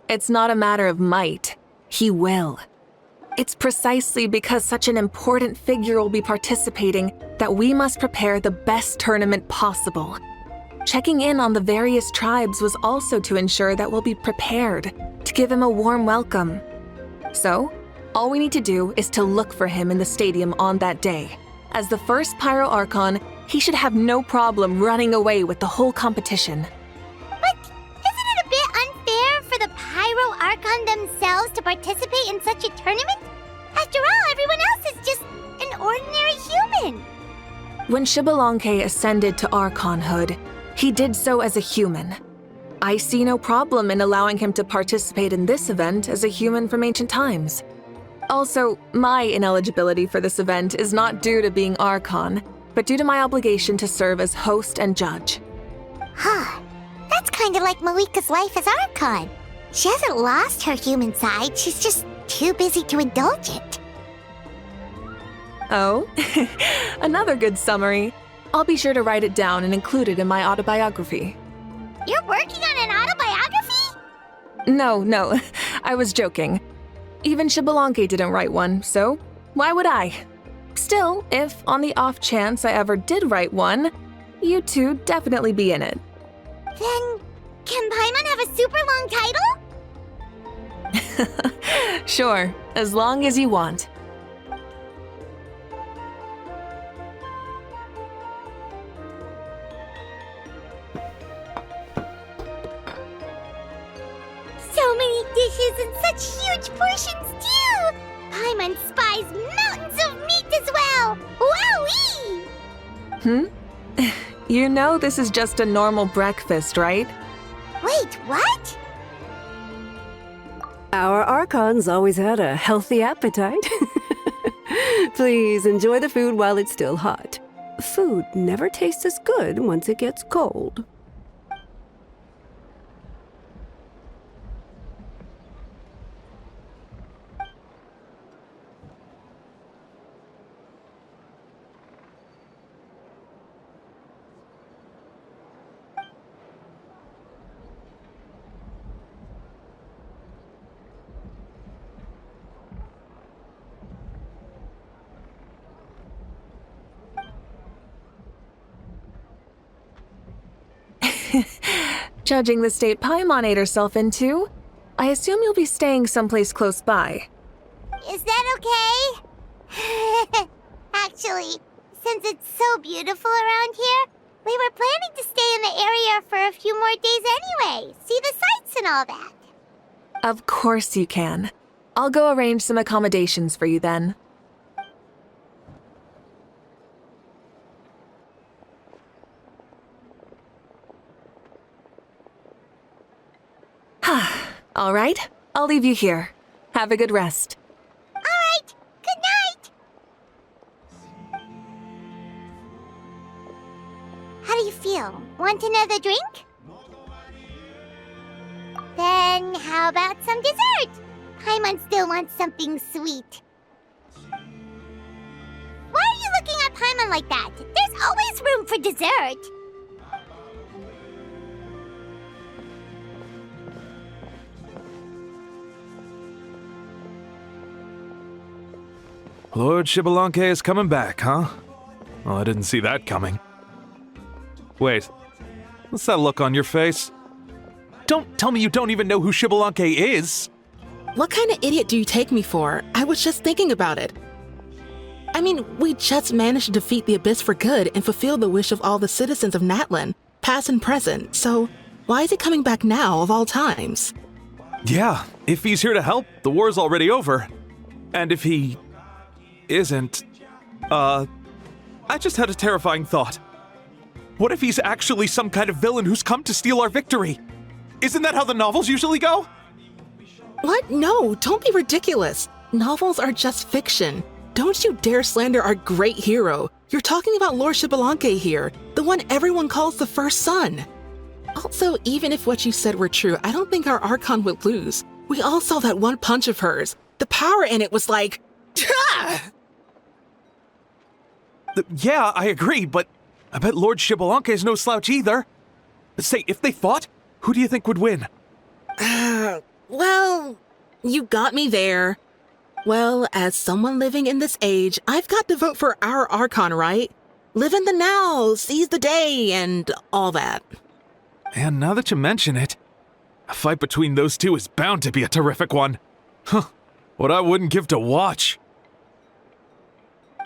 It's not a matter of might. He will. It's precisely because such an important figure will be participating that we must prepare the best tournament possible. Checking in on the various tribes was also to ensure that we'll be prepared to give him a warm welcome. So, all we need to do is to look for him in the stadium on that day. As the first Pyro Archon, he should have no problem running away with the whole competition. But isn't it a bit unfair for the Pyro Archon themselves to participate in such a tournament? After all, everyone else is just an ordinary human. When Xbalanque ascended to Archonhood, he did so as a human. I see no problem in allowing him to participate in this event as a human from ancient times. Also, my ineligibility for this event is not due to being Archon, but due to my obligation to serve as host and judge. Huh. That's kind of like Mavuika's life as Archon. She hasn't lost her human side, she's just too busy to indulge it. Oh, another good summary. I'll be sure to write it down and include it in my autobiography. You're working on an autobiography? No, I was joking. Even Xbalanque didn't write one, so why would I? Still, if on the off chance I ever did write one, you two definitely be in it. Then, can Paimon have a super long title? Sure, as long as you want. So many dishes and such huge portions too! Paimon spies mountains of meat as well! Wowee! You know this is just a normal breakfast, right? Wait, what? Our Archons always had a healthy appetite. Please enjoy the food while it's still hot. Food never tastes as good once it gets cold. Judging the state Paimon ate herself into, I assume you'll be staying someplace close by. Is that okay? Actually, since it's so beautiful around here, we were planning to stay in the area for a few more days anyway. See the sights and all that. Of course you can. I'll go arrange some accommodations for you then. All right, I'll leave you here. Have a good rest. All right, good night. How do you feel? Want another drink? Then how about some dessert? Paimon still wants something sweet. Why are you looking at Paimon like that? There's always room for dessert. Lord Xbalanque is coming back, huh? Well, I didn't see that coming. Wait, what's that look on your face? Don't tell me you don't even know who Xbalanque is! What kind of idiot do you take me for? I was just thinking about it. I mean, we just managed to defeat the Abyss for good and fulfill the wish of all the citizens of Natlan, past and present, so why is he coming back now of all times? Yeah, if he's here to help, the war's already over. And if he isn't, I just had a terrifying thought. What if he's actually some kind of villain who's come to steal our victory? Isn't that how the novels usually go? What? No, don't be ridiculous. Novels are just fiction. Don't you dare slander our great hero. You're talking about Lord Xbalanque here, the one everyone calls the First Son. Also, even if what you said were true, I don't think our Archon would lose. We all saw that one punch of hers. The power in it was like... Yeah, I agree, but I bet Lord Xbalanque is no slouch either. Say, if they fought, who do you think would win? Well, you got me there. Well, as someone living in this age, I've got to vote for our Archon, right? Live in the now, seize the day, and all that. And now that you mention it, a fight between those two is bound to be a terrific one. Huh, what I wouldn't give to watch.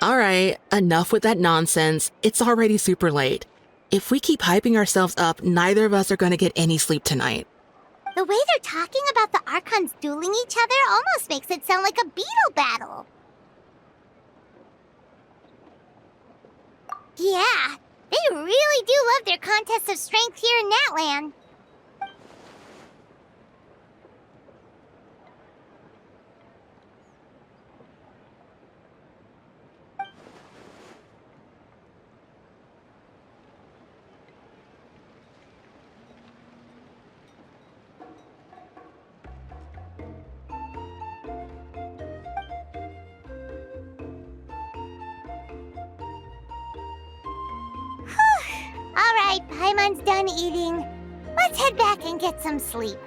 All right, enough with that nonsense. It's already super late. If we keep hyping ourselves up, neither of us are going to get any sleep tonight. The way they're talking about the Archons dueling each other almost makes it sound like a beetle battle. Yeah, they really do love their contests of strength here in Natlan. Alright, Paimon's done eating. Let's head back and get some sleep.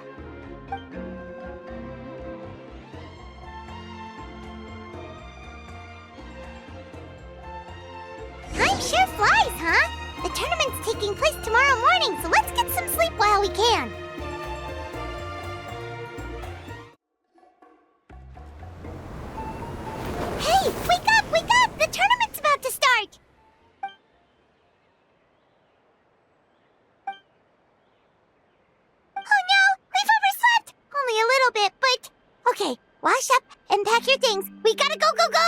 Time sure flies, huh? The tournament's taking place tomorrow morning, so let's get some sleep while we can. Hey, wake up, wake up! The tournament's about to start! Oh no, we've overslept! Only a little bit, but... Okay, wash up and pack your things. We gotta go, go, go!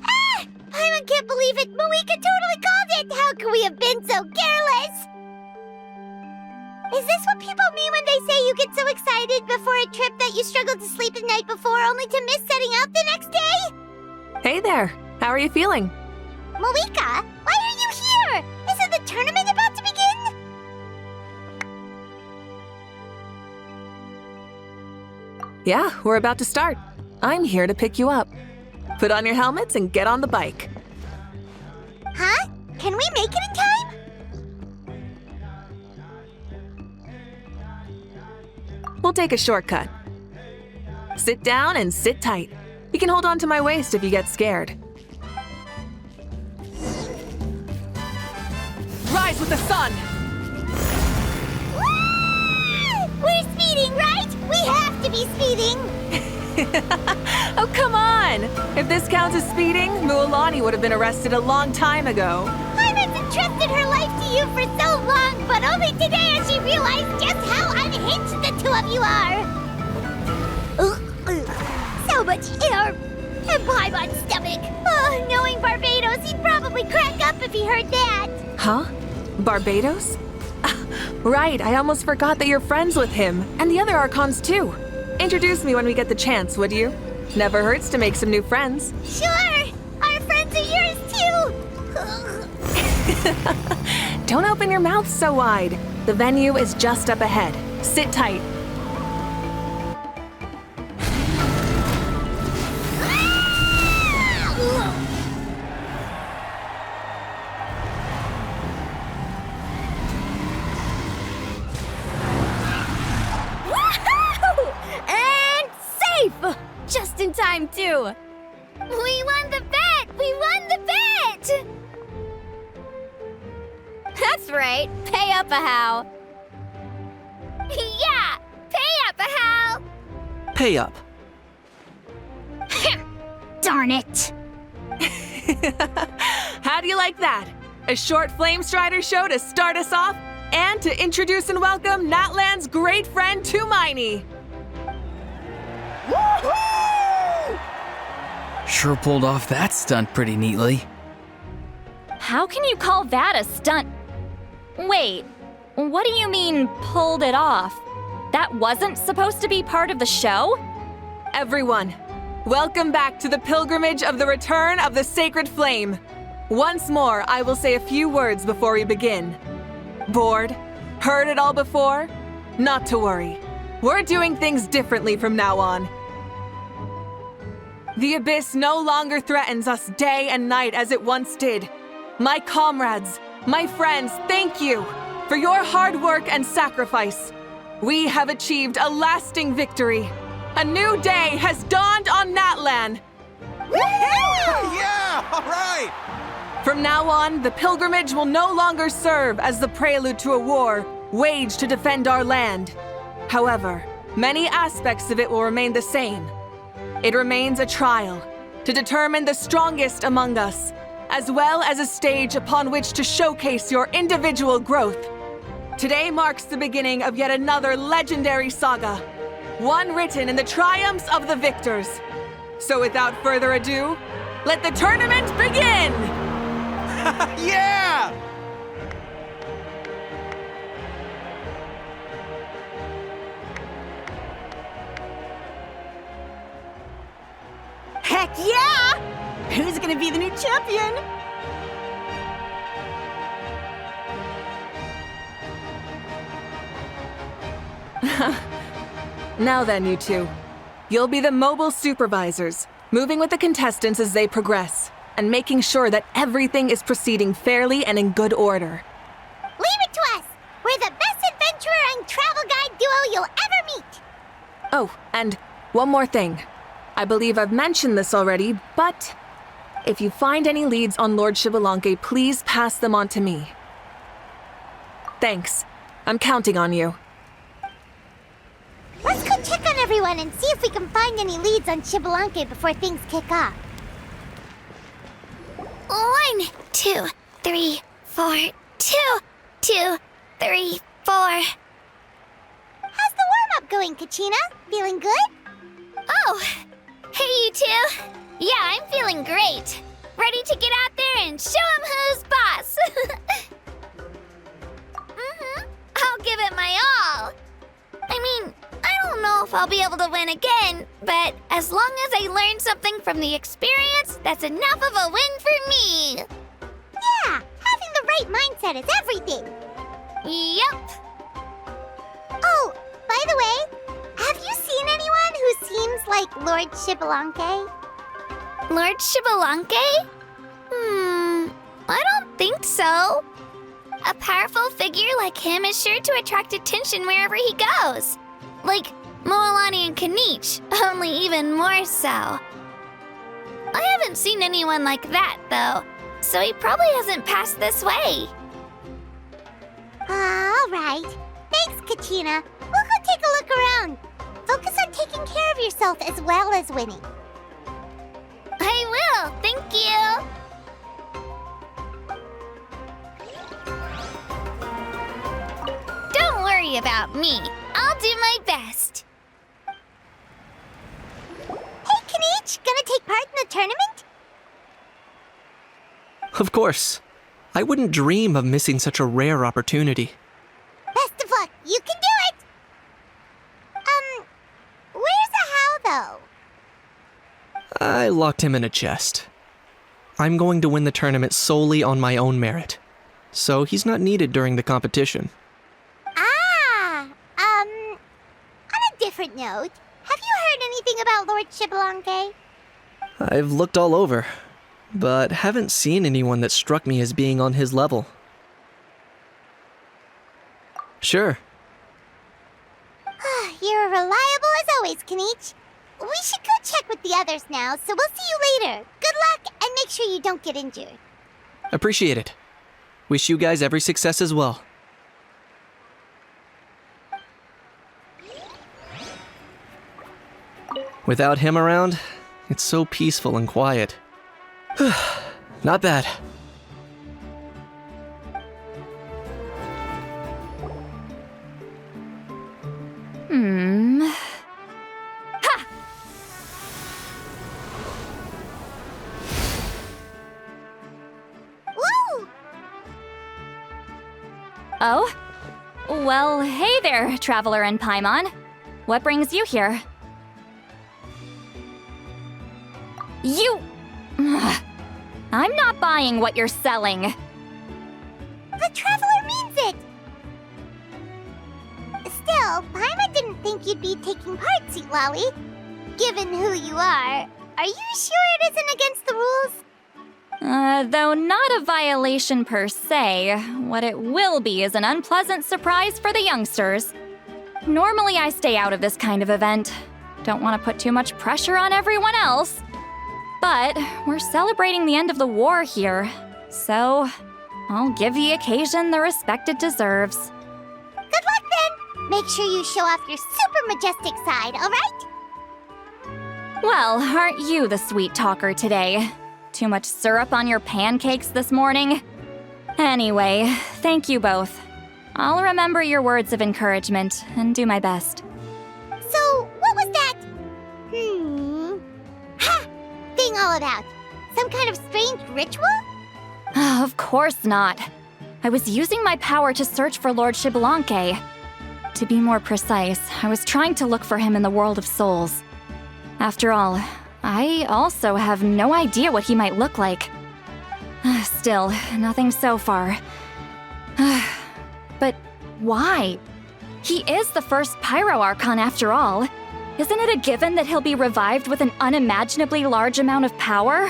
Ah! I can't believe it! Mavuika totally called it! How could we have been so careless? Is this what people mean when they say you get so excited before a trip that you struggled to sleep the night before only to miss setting out the next day? Hey there, how are you feeling? Mavuika, why are you here? Isn't the tournament about to begin? Yeah, we're about to start. I'm here to pick you up. Put on your helmets and get on the bike. Huh? Can we make it in time? We'll take a shortcut. Sit down and sit tight. You can hold on to my waist if you get scared. Rise with the sun! Woo! We're speeding, right? We have to be speeding! Oh, come on! If this counts as speeding, Mualani would have been arrested a long time ago. Paimon's entrusted her life to you for so long, but only today has she realized just how unhinged the two of you are! So much air! And Paimon's stomach! Oh, knowing Barbados, he'd probably crack up if he heard that! Huh? Barbados? Right, I almost forgot that you're friends with him, and the other Archons too. Introduce me when we get the chance, would you? Never hurts to make some new friends. Sure! Our friends are yours too! Don't open your mouth so wide. The venue is just up ahead. Sit tight. Just in time, too! We won the bet! We won the bet! That's That's right. Pay up a how. Yeah! Pay up a how! Pay up. Darn it! How do you like that? A short Flame Strider show to start us off, and to introduce and welcome Natlan's great friend, Tumaini. Sure pulled off that stunt pretty neatly. How can you call that a stunt? Wait, what do you mean, pulled it off? That wasn't supposed to be part of the show? Everyone, welcome back to the pilgrimage of the return of the Sacred Flame. Once more, I will say a few words before we begin. Bored? Heard it all before? Not to worry. We're doing things differently from now on. The abyss no longer threatens us day and night as it once did. My comrades, my friends, thank you for your hard work and sacrifice. We have achieved a lasting victory. A new day has dawned on Natlan. Yeah! All right! From now on, the pilgrimage will no longer serve as the prelude to a war waged to defend our land. However, many aspects of it will remain the same. It remains a trial to determine the strongest among us, as well as a stage upon which to showcase your individual growth. Today marks the beginning of yet another legendary saga, one written in the triumphs of the victors. So without further ado, let the tournament begin! Yeah! Heck yeah! Who's gonna be the new champion? Now then, you two. You'll be the mobile supervisors, moving with the contestants as they progress, and making sure that everything is proceeding fairly and in good order. Leave it to us! We're the best adventurer and travel guide duo you'll ever meet! Oh, and one more thing. I believe I've mentioned this already, but if you find any leads on Lord Shibalanke, please pass them on to me. Thanks. I'm counting on you. Let's go check on everyone and see if we can find any leads on Shibalanke before things kick off. 1, 2, 3, 4, 2, 2, 3, 4. How's the warm-up going, Kachina? Feeling good? Oh, hey you two. Yeah, I'm feeling great. Ready to get out there and show 'em who's boss. I'll give it my all. I mean, I don't know if I'll be able to win again, but as long as I learn something from the experience, that's enough of a win for me. Yeah, having the right mindset is everything. Yep. Oh, by the way, have you seen anyone who seems like Lord Shibalanke? Lord Shibalanke? I don't think so. A powerful figure like him is sure to attract attention wherever he goes. Like Moalani and Kanich, only even more so. I haven't seen anyone like that, though, so he probably hasn't passed this way. All right. Thanks, Kachina. We'll go take a look around. Focus on taking care of yourself as well as winning. I will, thank you. Don't worry about me. I'll do my best. Hey, Kanich, gonna take part in the tournament? Of course. I wouldn't dream of missing such a rare opportunity. Best of luck. You can do it. Where's Ahau, though? I locked him in a chest. I'm going to win the tournament solely on my own merit, so he's not needed during the competition. On a different note, have you heard anything about Lord Shibalanke? I've looked all over, but haven't seen anyone that struck me as being on his level. Sure. You're reliable as always, Kanich. We should go check with the others now, so we'll see you later. Good luck, and make sure you don't get injured. Appreciate it. Wish you guys every success as well. Without him around, it's so peaceful and quiet. Not bad. Ha! Woo! Oh? Well, hey there, Traveler and Paimon. What brings you here? You... I'm not buying what you're selling. The Traveler means it! Still, Paimon didn't think you'd be taking part, Sweet Lolly. Given who you are you sure it isn't against the rules? Though not a violation per se, what it will be is an unpleasant surprise for the youngsters. Normally I stay out of this kind of event. Don't want to put too much pressure on everyone else. But we're celebrating the end of the war here, so I'll give the occasion the respect it deserves. Good luck then! Make sure you show off your super majestic side, alright? Well, aren't you the sweet talker today? Too much syrup on your pancakes this morning? Anyway, thank you both. I'll remember your words of encouragement and do my best. So, what was that? Ha! Thing all about? Some kind of strange ritual? Of course not. I was using my power to search for Lord Xbalanque. To be more precise, I was trying to look for him in the world of souls. After all, I also have no idea what he might look like. Still, nothing so far. But why? He is the first Pyro Archon after all. Isn't it a given that he'll be revived with an unimaginably large amount of power?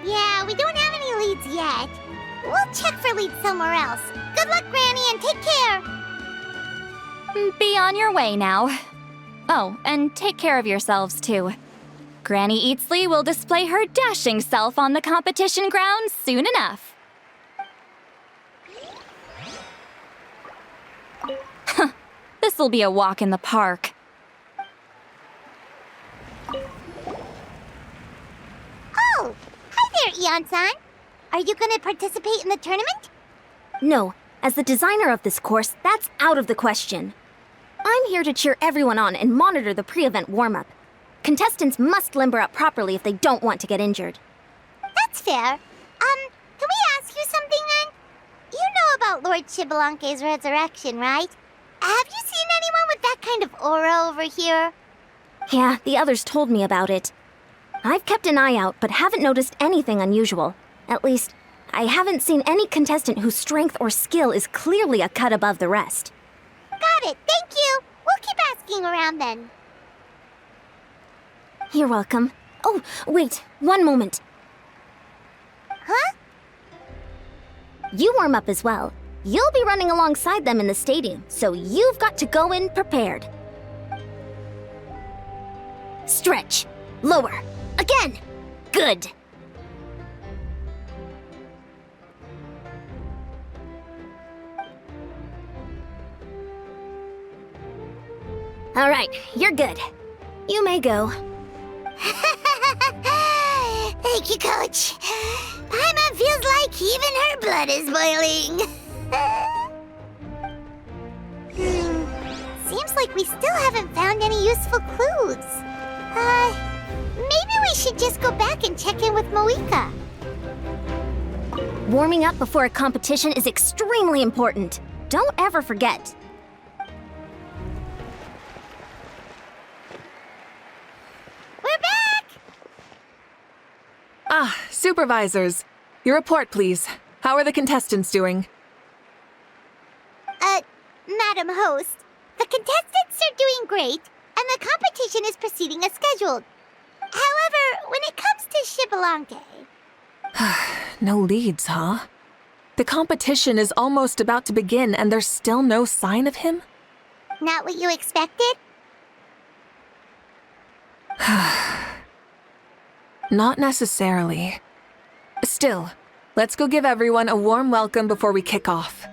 Yeah, we don't have any leads yet. We'll check for leads somewhere else. Good luck, Granny, and take care! Be on your way now. Oh, and take care of yourselves too. Granny Eatsley will display her dashing self on the competition grounds soon enough. This'll be a walk in the park. Oh! Hi there, Eon-san! Are you gonna participate in the tournament? No, as the designer of this course, that's out of the question. I'm here to cheer everyone on and monitor the pre-event warm-up. Contestants must limber up properly if they don't want to get injured. That's fair. Can we ask you something then? You know about Lord Xbalanque's resurrection, right? Have you seen anyone with that kind of aura over here? Yeah, the others told me about it. I've kept an eye out, but haven't noticed anything unusual. At least, I haven't seen any contestant whose strength or skill is clearly a cut above the rest. Got it, thank you! We'll keep asking around then. You're welcome. Oh, wait, one moment. Huh? You warm up as well. You'll be running alongside them in the stadium, so you've got to go in prepared. Stretch. Lower. Again. Good. All right, you're good. You may go. Thank you, Coach. Paimon feels like even her blood is boiling. Seems like we still haven't found any useful clues. Maybe we should just go back and check in with Mavuika. Warming up before a competition is extremely important. Don't ever forget. We're back! Ah, supervisors. Your report, please. How are the contestants doing? Madam Host, the contestants are doing great, and the competition is proceeding as scheduled. However, when it comes to Xbalanque... No leads, huh? The competition is almost about to begin and there's still no sign of him? Not what you expected? Not necessarily. Still, Let's go give everyone a warm welcome before we kick off.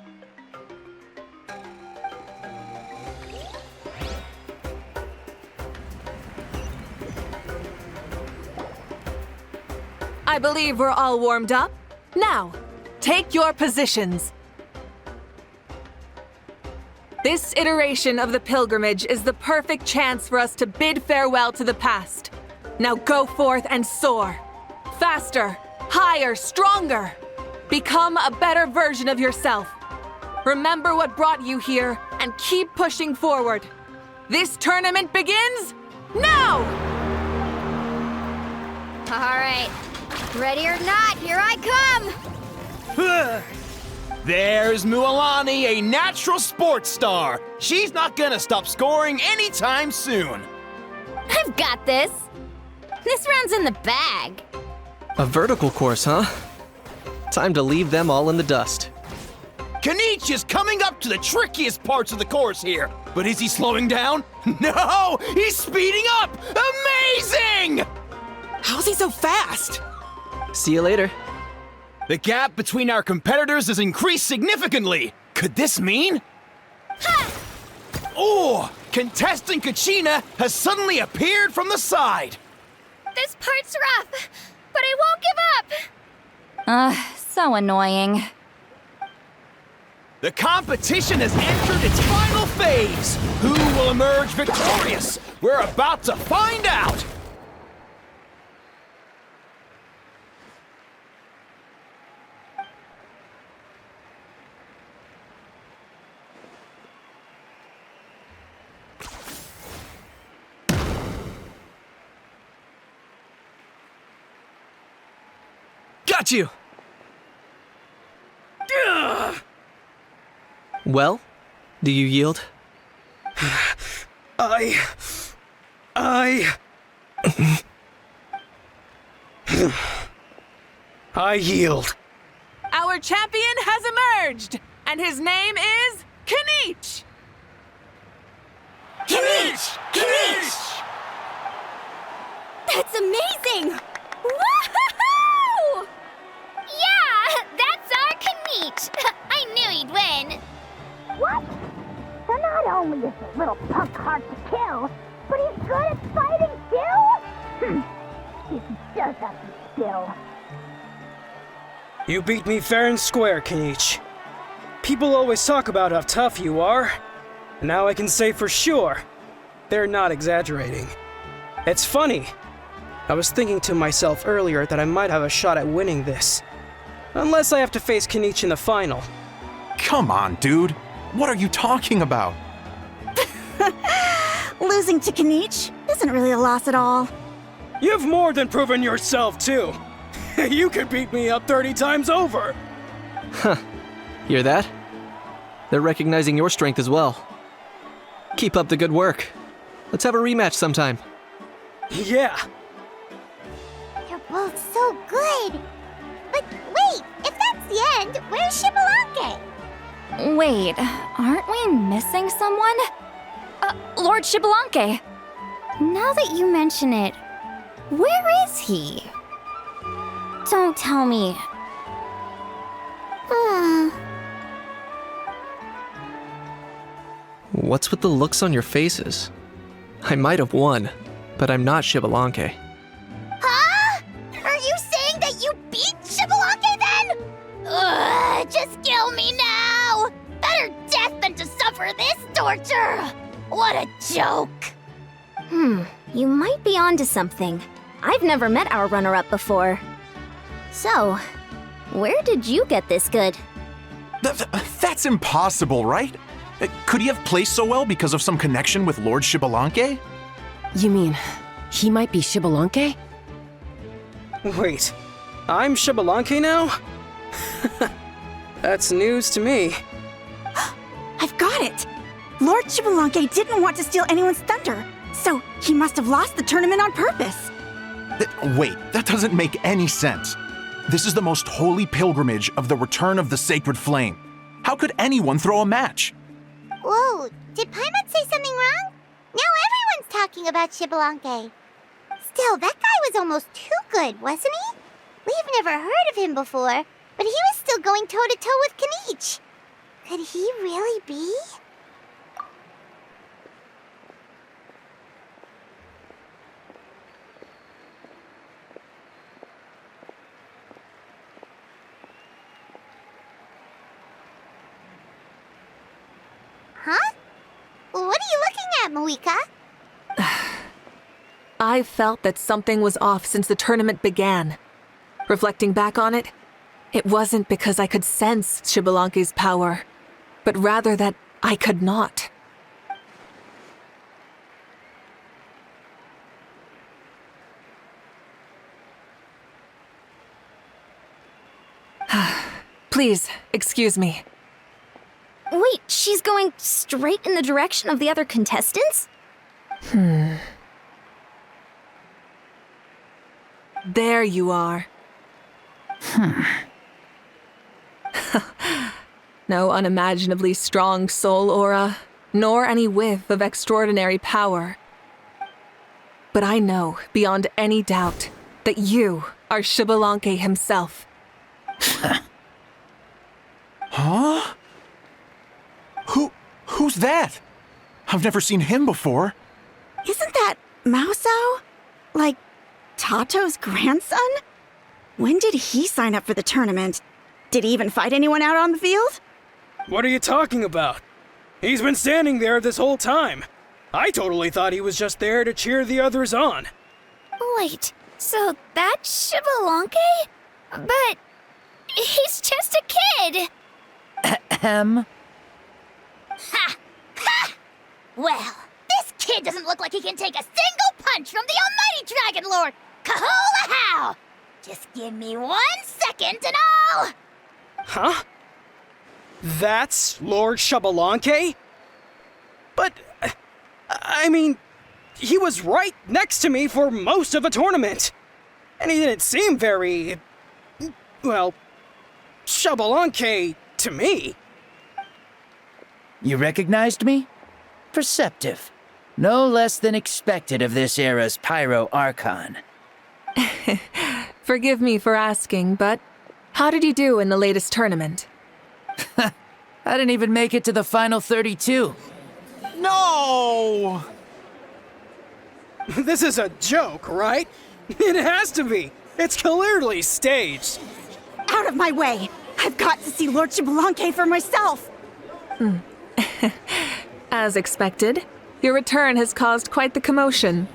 I believe we're all warmed up. Now, take your positions. This iteration of the pilgrimage is the perfect chance for us to bid farewell to the past. Now go forth and soar. Faster, higher, stronger. Become a better version of yourself. Remember what brought you here and keep pushing forward. This tournament begins now! All right. Ready or not, here I come! There's Mualani, a natural sports star. She's not gonna stop scoring anytime soon. I've got this. This round's in the bag. A vertical course, huh? Time to leave them all in the dust. Kanich is coming up to the trickiest parts of the course here. But is he slowing down? No! He's speeding up! Amazing! How's he so fast? See you later. The gap between our competitors has increased significantly. Could this mean? Ha! Oh! Contestant Kachina has suddenly appeared from the side. This part's rough, but I won't give up. So annoying. The competition has entered its final phase. Who will emerge victorious? We're about to find out. Got you! Well, do you yield? I yield. Our champion has emerged, and his name is Kanich! Kanich! Kanich! That's amazing! Woohoo! Yeah, that's our Kanich. I knew he'd win. What? So not only is this little punk hard to kill, but he's good at fighting too? If he does have some skill. You beat me fair and square, Kanich. People always talk about how tough you are. And now I can say for sure, they're not exaggerating. It's funny. I was thinking to myself earlier that I might have a shot at winning this. Unless I have to face Kanich in the final. Come on, dude. What are you talking about? Losing to Kanich isn't really a loss at all. You've more than proven yourself, too. You could beat me up 30 times over. Huh. Hear that? They're recognizing your strength as well. Keep up the good work. Let's have a rematch sometime. Yeah. You're both so good. But wait, if that's the end, where's Shibalake? Wait, aren't we missing someone? Lord Shibalanke. Now that you mention it, where is he? Don't tell me. What's with the looks on your faces? I might have won, but I'm not Shibalanke. Huh? Are you saying that you beat Shibalake then? Ugh, just kill me now! Better death than to suffer this torture! What a joke! You might be onto something. I've never met our runner-up before. So, where did you get this good? That's impossible, right? Could he have placed so well because of some connection with Lord Shibalanke? You mean, he might be Shibalanke? Wait, I'm Shibalanke now? That's news to me. I've got it! Lord Shibalanke didn't want to steal anyone's thunder, so he must have lost the tournament on purpose. Wait, that doesn't make any sense. This is the most holy pilgrimage of the return of the sacred flame. How could anyone throw a match? Whoa, did Paimon say something wrong? Now everyone's talking about Shibalanke. Still, that guy was almost too good, wasn't he? We've never heard of him before. but he was still going toe-to-toe with Kenichi. Could he really be? Huh? What are you looking at, Mavuika? I felt that something was off since the tournament began. Reflecting back on it, it wasn't because I could sense Xbalanque's power, but rather that I could not. Please, excuse me. Wait, she's going straight in the direction of the other contestants? There you are. No unimaginably strong soul aura, nor any whiff of extraordinary power. But I know, beyond any doubt, that you are Xbalanque himself. Huh? Who's that? I've never seen him before. Isn't that Mauso? Like, Tato's grandson? When did he sign up for the tournament? Did he even fight anyone out on the field? What are you talking about? He's been standing there this whole time. I totally thought he was just there to cheer the others on. Wait, so that's Xbalanque? But he's just a kid. Ahem. Ha! Ha! Well, this kid doesn't look like he can take a single punch from the almighty Dragon Lord! Kahula how! Just give me 1 second and I'll... Huh? That's Lord Xbalanque? But, I mean, he was right next to me for most of the tournament. And he didn't seem very... well, Xbalanque to me. You recognized me? Perceptive. No less than expected of this era's Pyro Archon. Forgive me for asking, but how did you do in the latest tournament? I didn't even make it to the final 32. No! This is a joke, right? It has to be. It's clearly staged. Out of my way! I've got to see Lord Xbalanque for myself! As expected, your return has caused quite the commotion.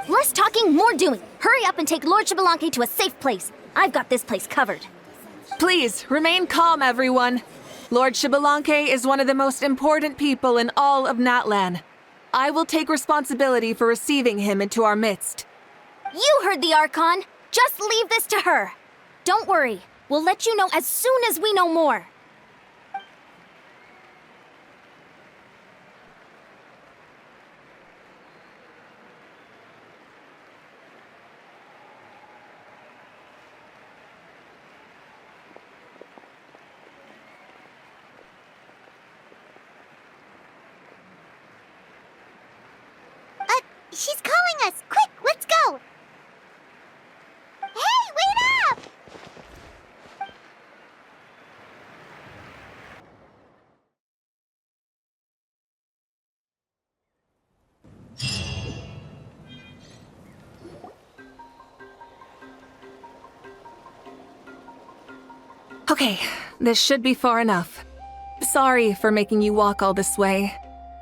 Less talking, more doing. Hurry up and take Lord Xbalanque to a safe place. I've got this place covered. Please, remain calm, everyone. Lord Xbalanque is one of the most important people in all of Natlan. I will take responsibility for receiving him into our midst. You heard the Archon. Just leave this to her. Don't worry. We'll let you know as soon as we know more. She's calling us! Quick, let's go! Hey, wait up! Okay, this should be far enough. Sorry for making you walk all this way.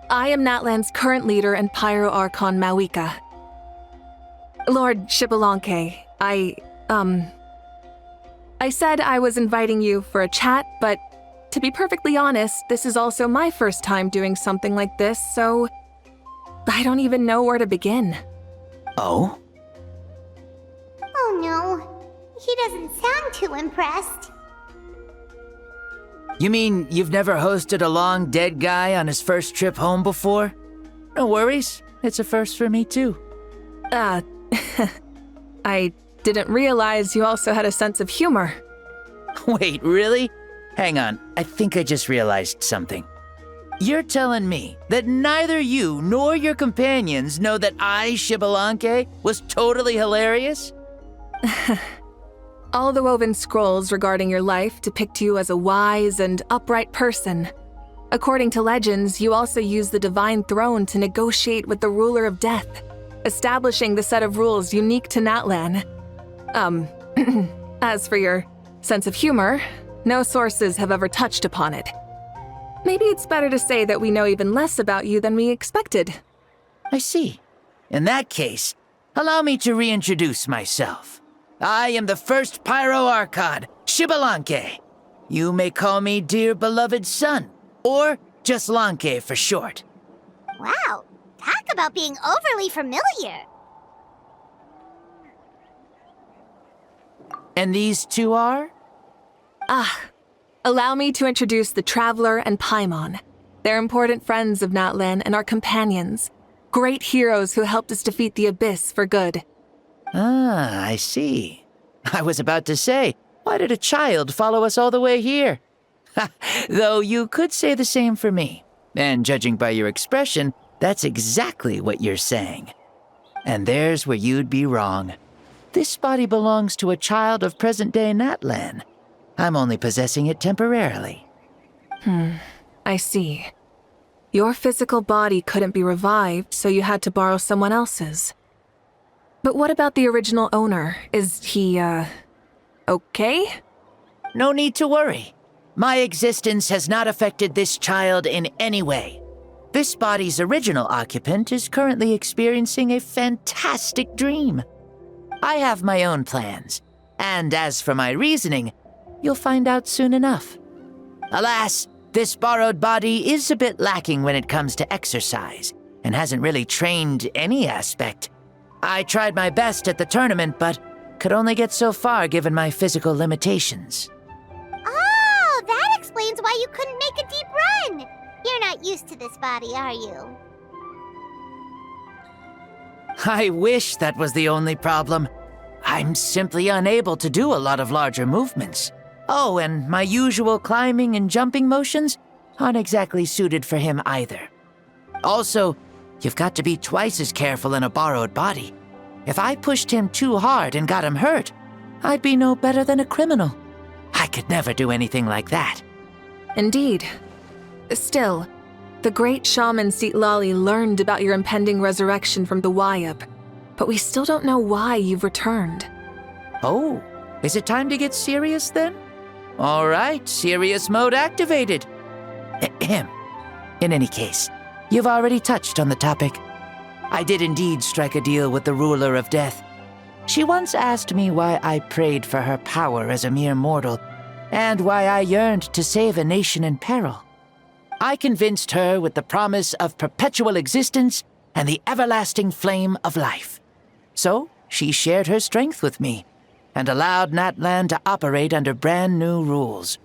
I am Natlan's current leader and Pyro Archon Mavuika. Lord Xbalanque, I said I was inviting you for a chat, but to be perfectly honest, this is also my first time doing something like this, so I don't even know where to begin. Oh? Oh no, he doesn't sound too impressed. You mean you've never hosted a long dead guy on his first trip home before? No worries. It's a first for me, too. I didn't realize you also had a sense of humor. Wait, really? Hang on. I think I just realized something. You're telling me that neither you nor your companions know that I, Xbalanque, was totally hilarious? All the woven scrolls regarding your life depict you as a wise and upright person. According to legends, you also use the divine throne to negotiate with the ruler of death, establishing the set of rules unique to Natlan. As for your sense of humor, no sources have ever touched upon it. Maybe it's better to say that we know even less about you than we expected. I see. In that case, allow me to reintroduce myself. I am the first Pyro Archon, Shibalanke. You may call me dear beloved son, or just Lanke for short. Wow, talk about being overly familiar. And these two are? Allow me to introduce the Traveler and Paimon. They're important friends of Natlan and our companions. Great heroes who helped us defeat the Abyss for good. Ah, I see. I was about to say, why did a child follow us all the way here? Though you could say the same for me. And judging by your expression, that's exactly what you're saying. And there's where you'd be wrong. This body belongs to a child of present-day Natlan. I'm only possessing it temporarily. I see. Your physical body couldn't be revived, so you had to borrow someone else's. But what about the original owner? Is he, okay? No need to worry. My existence has not affected this child in any way. This body's original occupant is currently experiencing a fantastic dream. I have my own plans, and as for my reasoning, you'll find out soon enough. Alas, this borrowed body is a bit lacking when it comes to exercise, and hasn't really trained any aspect. I tried my best at the tournament, but could only get so far given my physical limitations. Oh, that explains why you couldn't make a deep run. You're not used to this body, are you? I wish that was the only problem. I'm simply unable to do a lot of larger movements. Oh, and my usual climbing and jumping motions aren't exactly suited for him either. Also, you've got to be twice as careful in a borrowed body. If I pushed him too hard and got him hurt, I'd be no better than a criminal. I could never do anything like that. Indeed. Still, the great shaman Seatlali learned about your impending resurrection from the Wayab, but we still don't know why you've returned. Oh, is it time to get serious then? All right, serious mode activated. Ahem. In any case, you've already touched on the topic. I did indeed strike a deal with the ruler of death. She once asked me why I prayed for her power as a mere mortal, and why I yearned to save a nation in peril. I convinced her with the promise of perpetual existence and the everlasting flame of life. So she shared her strength with me, and allowed Natlan to operate under brand new rules.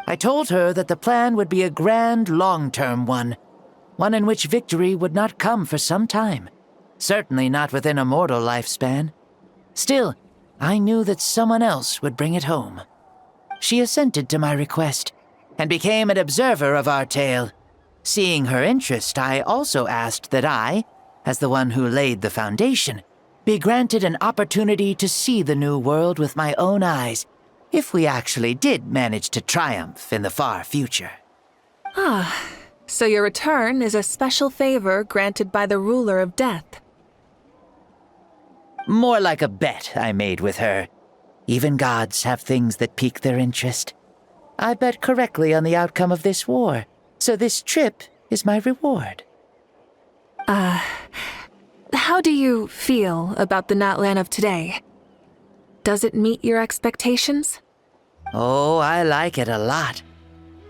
I told her that the plan would be a grand, long-term one in which victory would not come for some time, certainly not within a mortal lifespan. Still, I knew that someone else would bring it home. She assented to my request, and became an observer of our tale. Seeing her interest, I also asked that I, as the one who laid the foundation, be granted an opportunity to see the new world with my own eyes, if we actually did manage to triumph in the far future. So your return is a special favor granted by the ruler of death. More like a bet I made with her. Even gods have things that pique their interest. I bet correctly on the outcome of this war, so this trip is my reward. How do you feel about the Natlan of today? Does it meet your expectations? Oh, I like it a lot.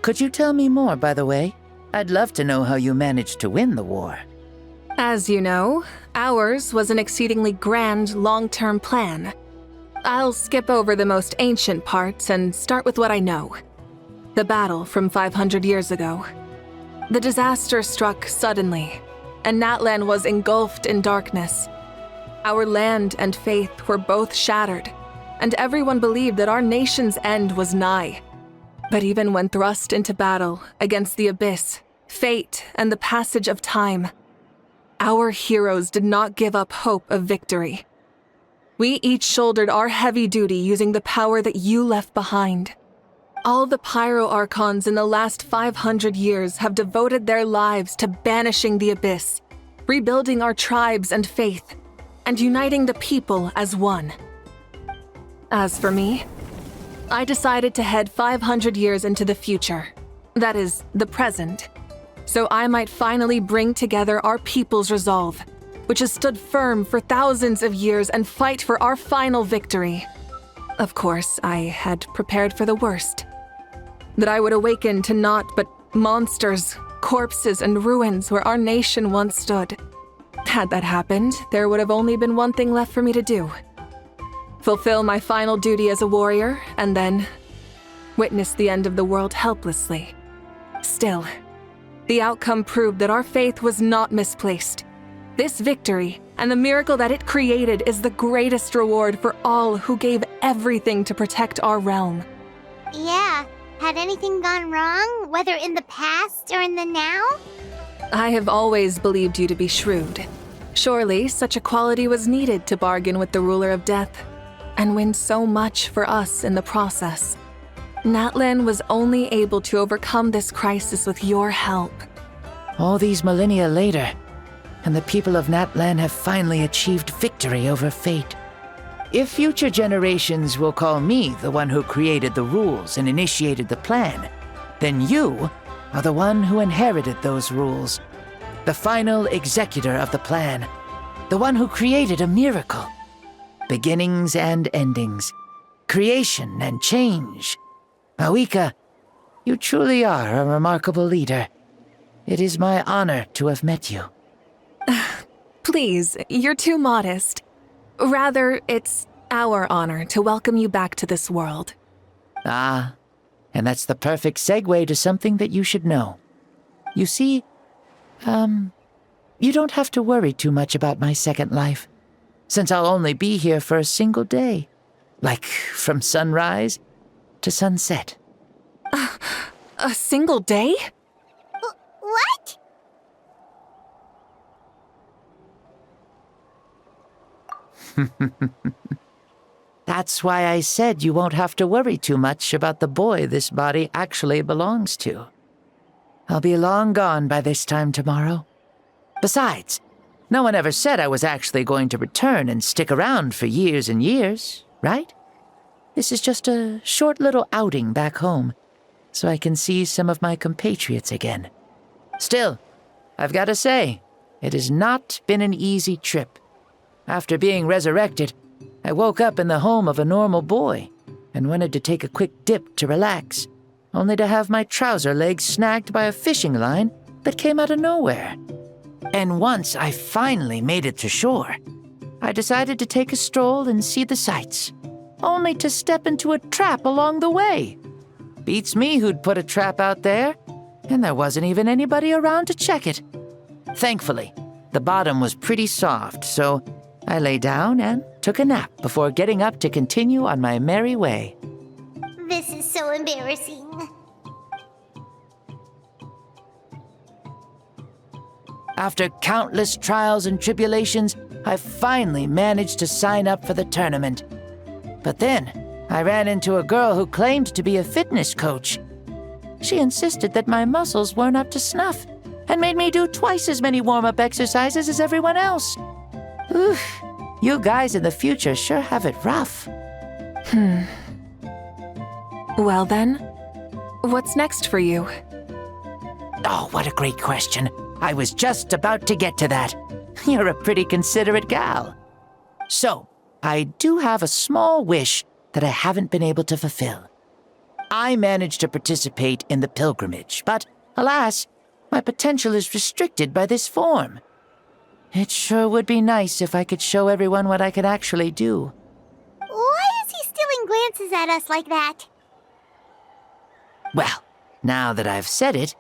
Could you tell me more, by the way? I'd love to know how you managed to win the war. As you know, ours was an exceedingly grand, long-term plan. I'll skip over the most ancient parts and start with what I know. The battle from 500 years ago. The disaster struck suddenly, and Natlan was engulfed in darkness. Our land and faith were both shattered, and everyone believed that our nation's end was nigh. But even when thrust into battle against the Abyss, fate, and the passage of time, our heroes did not give up hope of victory. We each shouldered our heavy duty using the power that you left behind. All the Pyro Archons in the last 500 years have devoted their lives to banishing the Abyss, rebuilding our tribes and faith, and uniting the people as one. As for me, I decided to head 500 years into the future, that is, the present, so I might finally bring together our people's resolve, which has stood firm for thousands of years, and fight for our final victory. Of course, I had prepared for the worst. That I would awaken to naught but monsters, corpses, and ruins where our nation once stood. Had that happened, there would have only been one thing left for me to do. Fulfill my final duty as a warrior, and then witness the end of the world helplessly. Still, the outcome proved that our faith was not misplaced. This victory, and the miracle that it created, is the greatest reward for all who gave everything to protect our realm. Yeah, had anything gone wrong, whether in the past or in the now? I have always believed you to be shrewd. Surely, such a quality was needed to bargain with the ruler of death, and win so much for us in the process. Natlan was only able to overcome this crisis with your help. All these millennia later, and the people of Natlan have finally achieved victory over fate. If future generations will call me the one who created the rules and initiated the plan, then you are the one who inherited those rules, the final executor of the plan, the one who created a miracle. Beginnings and endings, creation and change. Mavuika, you truly are a remarkable leader. It is my honor to have met you. Please, you're too modest. Rather, it's our honor to welcome you back to this world. Ah, and that's the perfect segue to something that you should know. You see, you don't have to worry too much about my second life, since I'll only be here for a single day, like from sunrise to sunset. A single day? What? That's why I said you won't have to worry too much about the boy this body actually belongs to. I'll be long gone by this time tomorrow. Besides, no one ever said I was actually going to return and stick around for years and years, right? This is just a short little outing back home, so I can see some of my compatriots again. Still, I've got to say, it has not been an easy trip. After being resurrected, I woke up in the home of a normal boy and wanted to take a quick dip to relax, only to have my trouser legs snagged by a fishing line that came out of nowhere. And once I finally made it to shore, I decided to take a stroll and see the sights, only to step into a trap along the way. Beats me who'd put a trap out there, and there wasn't even anybody around to check it. Thankfully, the bottom was pretty soft, so I lay down and took a nap before getting up to continue on my merry way. This is so embarrassing. After countless trials and tribulations, I finally managed to sign up for the tournament. But then, I ran into a girl who claimed to be a fitness coach. She insisted that my muscles weren't up to snuff, and made me do twice as many warm-up exercises as everyone else. Oof, you guys in the future sure have it rough. Well then, what's next for you? Oh, what a great question. I was just about to get to that. You're a pretty considerate gal. So, I do have a small wish that I haven't been able to fulfill. I managed to participate in the pilgrimage, but alas, my potential is restricted by this form. It sure would be nice if I could show everyone what I could actually do. Why is he stealing glances at us like that? Well, now that I've said it,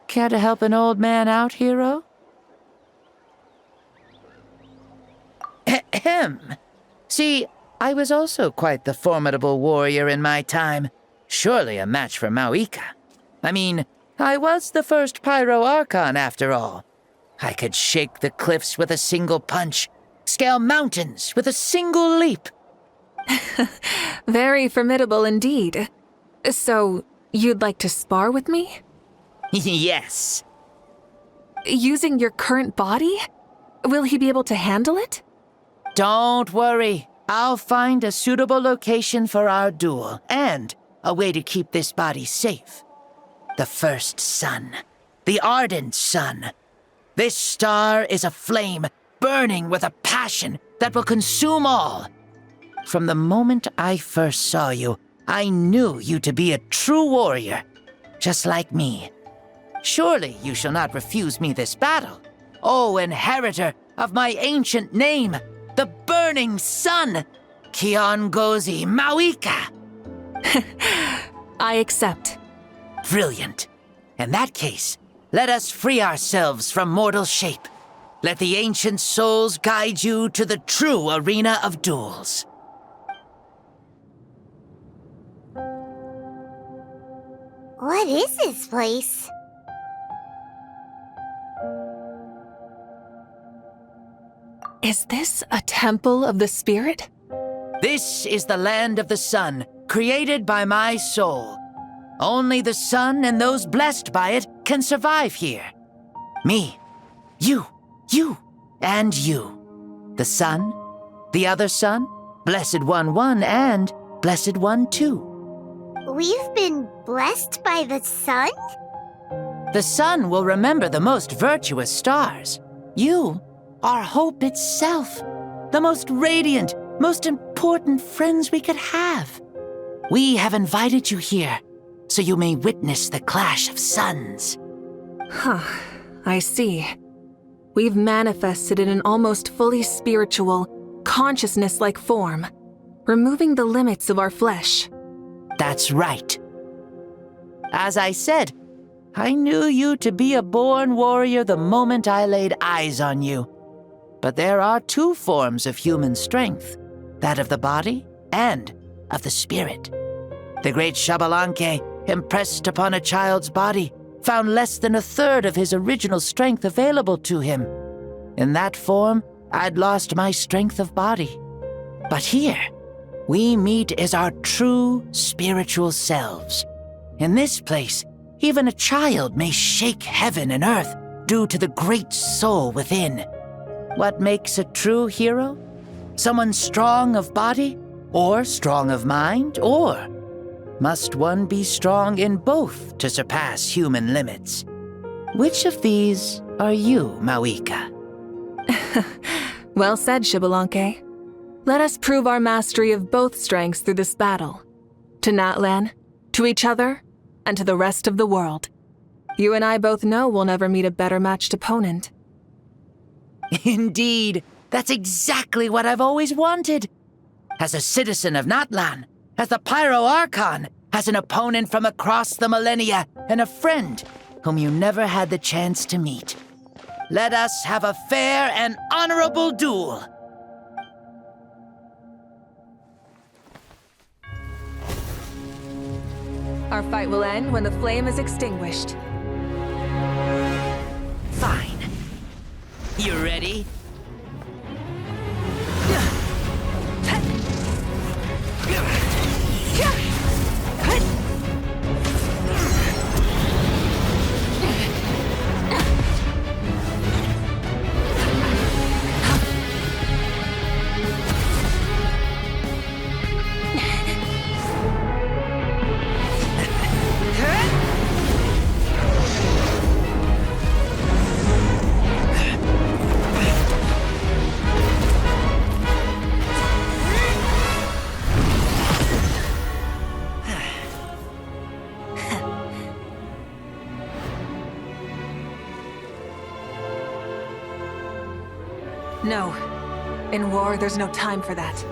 care to help an old man out, hero? Ahem. See, I was also quite the formidable warrior in my time. Surely a match for Mavuika. I mean, I was the first Pyro Archon after all. I could shake the cliffs with a single punch, scale mountains with a single leap. Very formidable indeed. So, you'd like to spar with me? Yes. Using your current body? Will he be able to handle it? Don't worry. I'll find a suitable location for our duel and a way to keep this body safe. The first sun. The ardent sun. This star is a flame burning with a passion that will consume all. From the moment I first saw you, I knew you to be a true warrior, just like me. Surely you shall not refuse me this battle, O inheritor of my ancient name, the Burning Sun, Kiongozi Mavuika. I accept. Brilliant. In that case, let us free ourselves from mortal shape. Let the ancient souls guide you to the true arena of duels. What is this place? Is this a temple of the spirit? This is the land of the sun, created by my soul. Only the sun and those blessed by it can survive here. Me, you, and you. The sun, the other sun, Blessed One 1, and Blessed One 2. We've been blessed by the sun? The sun will remember the most virtuous stars. You are hope itself, the most radiant, most important friends we could have. We have invited you here so you may witness the clash of suns. Huh, I see. We've manifested in an almost fully spiritual, consciousness-like form, removing the limits of our flesh. That's right. As I said, I knew you to be a born warrior the moment I laid eyes on you. But there are two forms of human strength, that of the body and of the spirit. The great Xbalanque, impressed upon a child's body, found less than a third of his original strength available to him. In that form, I'd lost my strength of body. But here, we meet as our true spiritual selves. In this place, even a child may shake heaven and earth due to the great soul within. What makes a true hero? Someone strong of body, or strong of mind, or must one be strong in both to surpass human limits? Which of these are you, Mavuika? Well said, Xbalanque. Let us prove our mastery of both strengths through this battle. To Natlan, to each other, and to the rest of the world. You and I both know we'll never meet a better matched opponent. Indeed, that's exactly what I've always wanted. As a citizen of Natlan, as the Pyro Archon, as an opponent from across the millennia, and a friend whom you never had the chance to meet. Let us have a fair and honorable duel. Our fight will end when the flame is extinguished. Fine. You ready? No. In war, there's no time for that.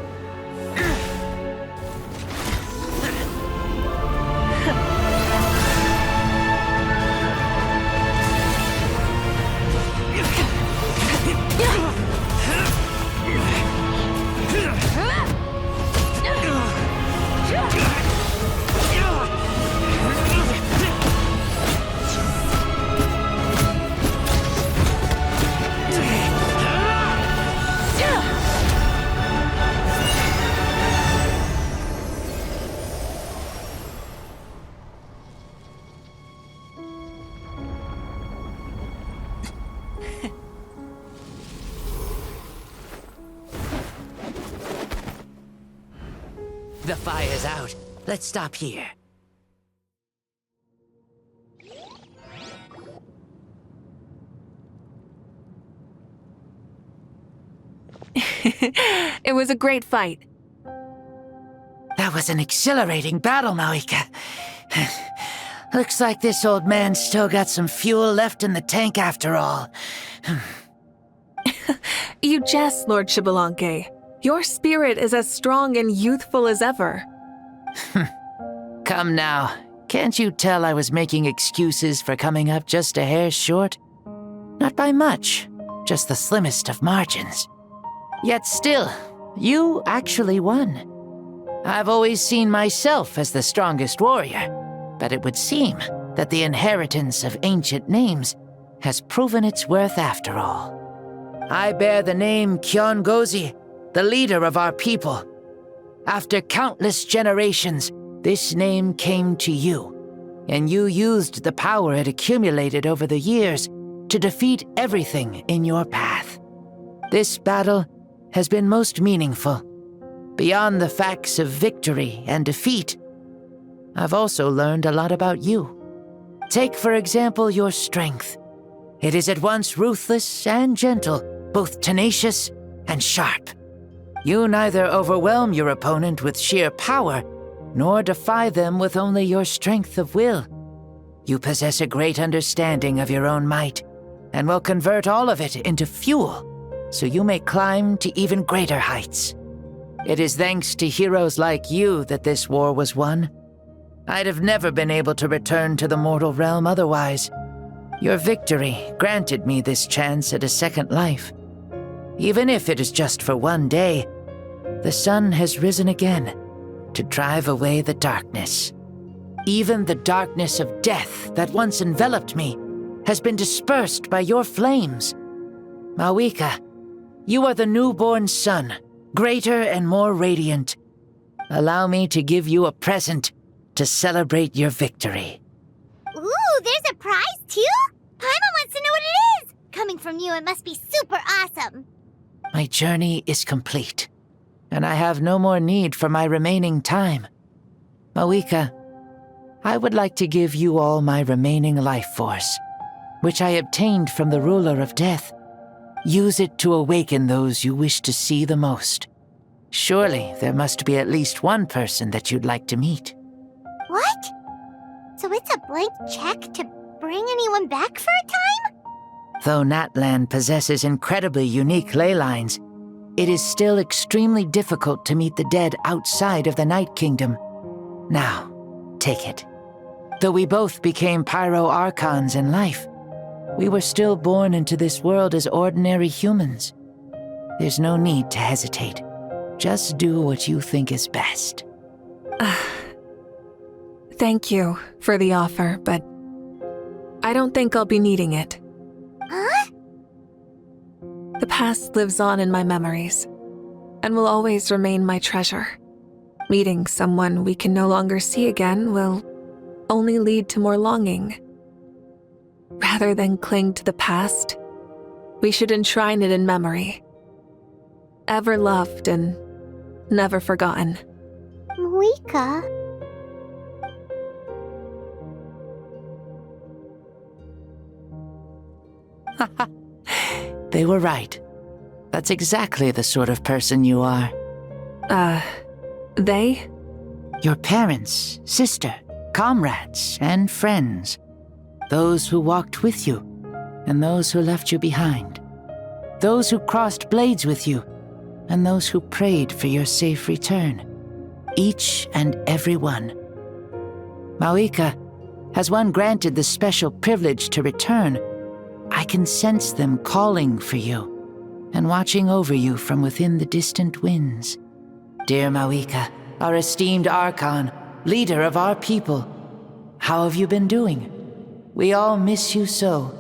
Yeah! The fire's out. Let's stop here. It was a great fight. That was an exhilarating battle, Mavuika. Looks like this old man's still got some fuel left in the tank after all. You jest, Lord Xbalanque. Your spirit is as strong and youthful as ever. Come now. Can't you tell I was making excuses for coming up just a hair short? Not by much, just the slimmest of margins. Yet still, you actually won. I've always seen myself as the strongest warrior, but it would seem that the inheritance of ancient names has proven its worth after all. I bear the name Kiongozi, the leader of our people. After countless generations, this name came to you, and you used the power it accumulated over the years to defeat everything in your path. This battle has been most meaningful. Beyond the facts of victory and defeat, I've also learned a lot about you. Take, for example, your strength. It is at once ruthless and gentle, both tenacious and sharp. You neither overwhelm your opponent with sheer power, nor defy them with only your strength of will. You possess a great understanding of your own might, and will convert all of it into fuel, so you may climb to even greater heights. It is thanks to heroes like you that this war was won. I'd have never been able to return to the mortal realm otherwise. Your victory granted me this chance at a second life. Even if it is just for one day, the sun has risen again to drive away the darkness. Even the darkness of death that once enveloped me has been dispersed by your flames. Mavuika, you are the newborn sun, greater and more radiant. Allow me to give you a present to celebrate your victory. Ooh, there's a prize too? Paimon wants to know what it is! Coming from you, it must be super awesome. My journey is complete, and I have no more need for my remaining time. Mavuika, I would like to give you all my remaining life force, which I obtained from the ruler of death. Use it to awaken those you wish to see the most. Surely there must be at least one person that you'd like to meet. What? So it's a blank check to bring anyone back for a time? Though Natlan possesses incredibly unique ley lines, it is still extremely difficult to meet the dead outside of the Night Kingdom. Now, take it. Though we both became Pyro Archons in life, we were still born into this world as ordinary humans. There's no need to hesitate. Just do what you think is best. Thank you for the offer, but I don't think I'll be needing it. Huh? The past lives on in my memories, and will always remain my treasure. Meeting someone we can no longer see again will only lead to more longing. Rather than cling to the past, we should enshrine it in memory. Ever loved and never forgotten. Mavuika? They were right. That's exactly the sort of person you are. They? Your parents, sister, comrades, and friends. Those who walked with you, and those who left you behind. Those who crossed blades with you, and those who prayed for your safe return. Each and every one. Mavuika, has one granted the special privilege to return, I can sense them calling for you, and watching over you from within the distant winds. Dear Mavuika, our esteemed Archon, leader of our people, how have you been doing? We all miss you so.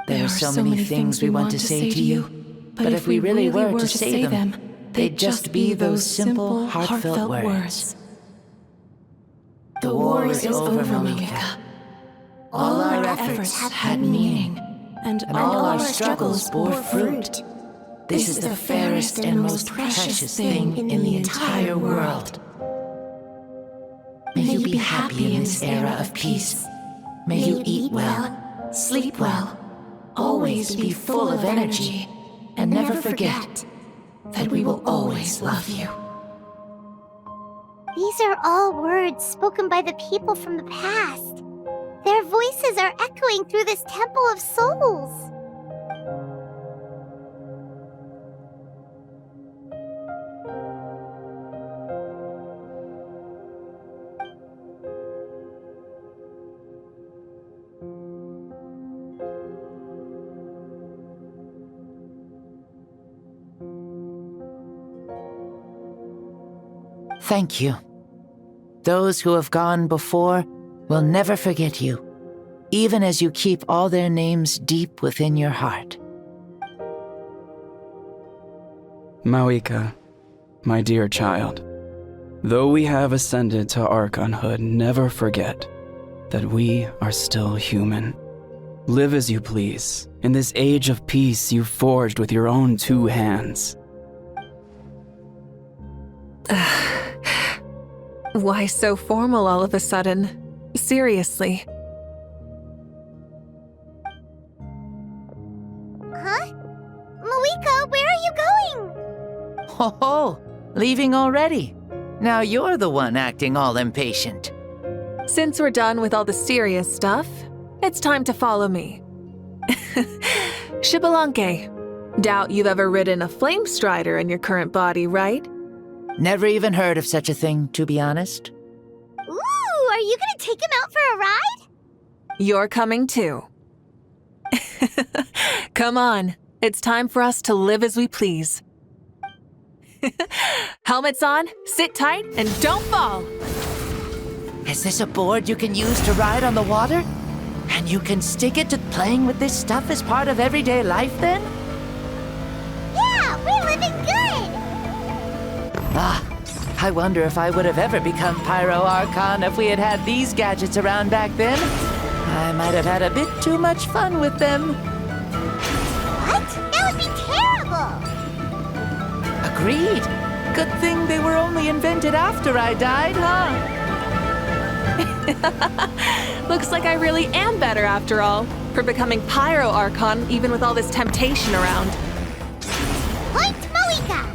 There are so many things we want to say to you, but if we really were to say them, they'd just be those simple, heartfelt words. The war is over, Mavuika. All our efforts had meaning, and all our struggles bore fruit. This is the fairest and most precious thing in the entire world. May you be happy in this era of peace. May you eat well, sleep well, always be full of energy, and never forget that we will always love you. These are all words spoken by the people from the past. Their voices are echoing through this Temple of Souls. Thank you. Those who have gone before will never forget you, even as you keep all their names deep within your heart. Mavuika, my dear child, though we have ascended to Archonhood, never forget that we are still human. Live as you please, in this age of peace you forged with your own 2 hands. Why so formal all of a sudden? Seriously. Huh? Mavuika, where are you going? Ho ho! Leaving already? Now you're the one acting all impatient. Since we're done with all the serious stuff, it's time to follow me. Xbalanque, doubt you've ever ridden a flame strider in your current body, right? Never even heard of such a thing, to be honest. Ooh, are you gonna take him out for a ride? You're coming too. Come on, it's time for us to live as we please. Helmets on, sit tight, and don't fall! Is this a board you can use to ride on the water? And you can stick it to playing with this stuff as part of everyday life, then? Yeah, we're living good! Ah, I wonder if I would have ever become Pyro Archon if we had had these gadgets around back then. I might have had a bit too much fun with them. What? That would be terrible! Agreed. Good thing they were only invented after I died, huh? Looks like I really am better after all, for becoming Pyro Archon even with all this temptation around. Point Mavuika!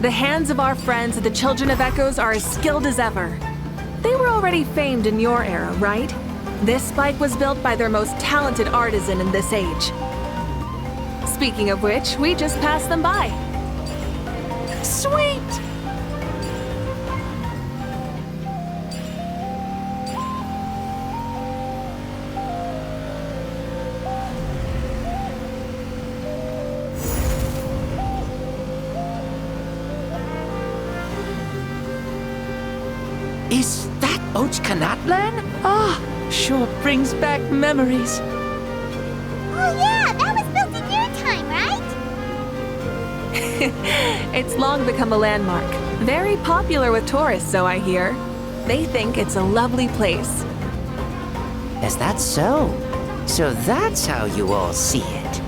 The hands of our friends at the Children of Echoes are as skilled as ever. They were already famed in your era, right? This spike was built by their most talented artisan in this age. Speaking of which, we just passed them by. Sweet! Is that Ochkanatlan? Ah, sure brings back memories. Oh yeah, that was built in your time, right? It's long become a landmark. Very popular with tourists, so I hear. They think it's a lovely place. Is that so? So that's how you all see it.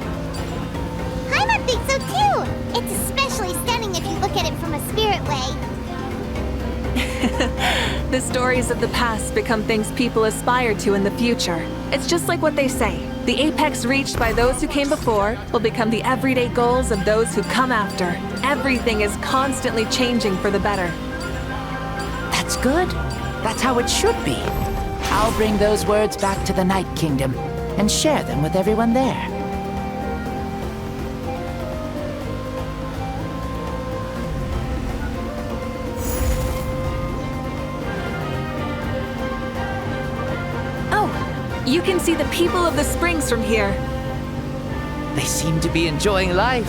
Paimon thinks so too! It's especially stunning if you look at it from a spirit way. The stories of the past become things people aspire to in the future. It's just like what they say. The apex reached by those who came before will become the everyday goals of those who come after. Everything is constantly changing for the better. That's good. That's how it should be. I'll bring those words back to the Night Kingdom and share them with everyone there. You can see the people of the springs from here. They seem to be enjoying life.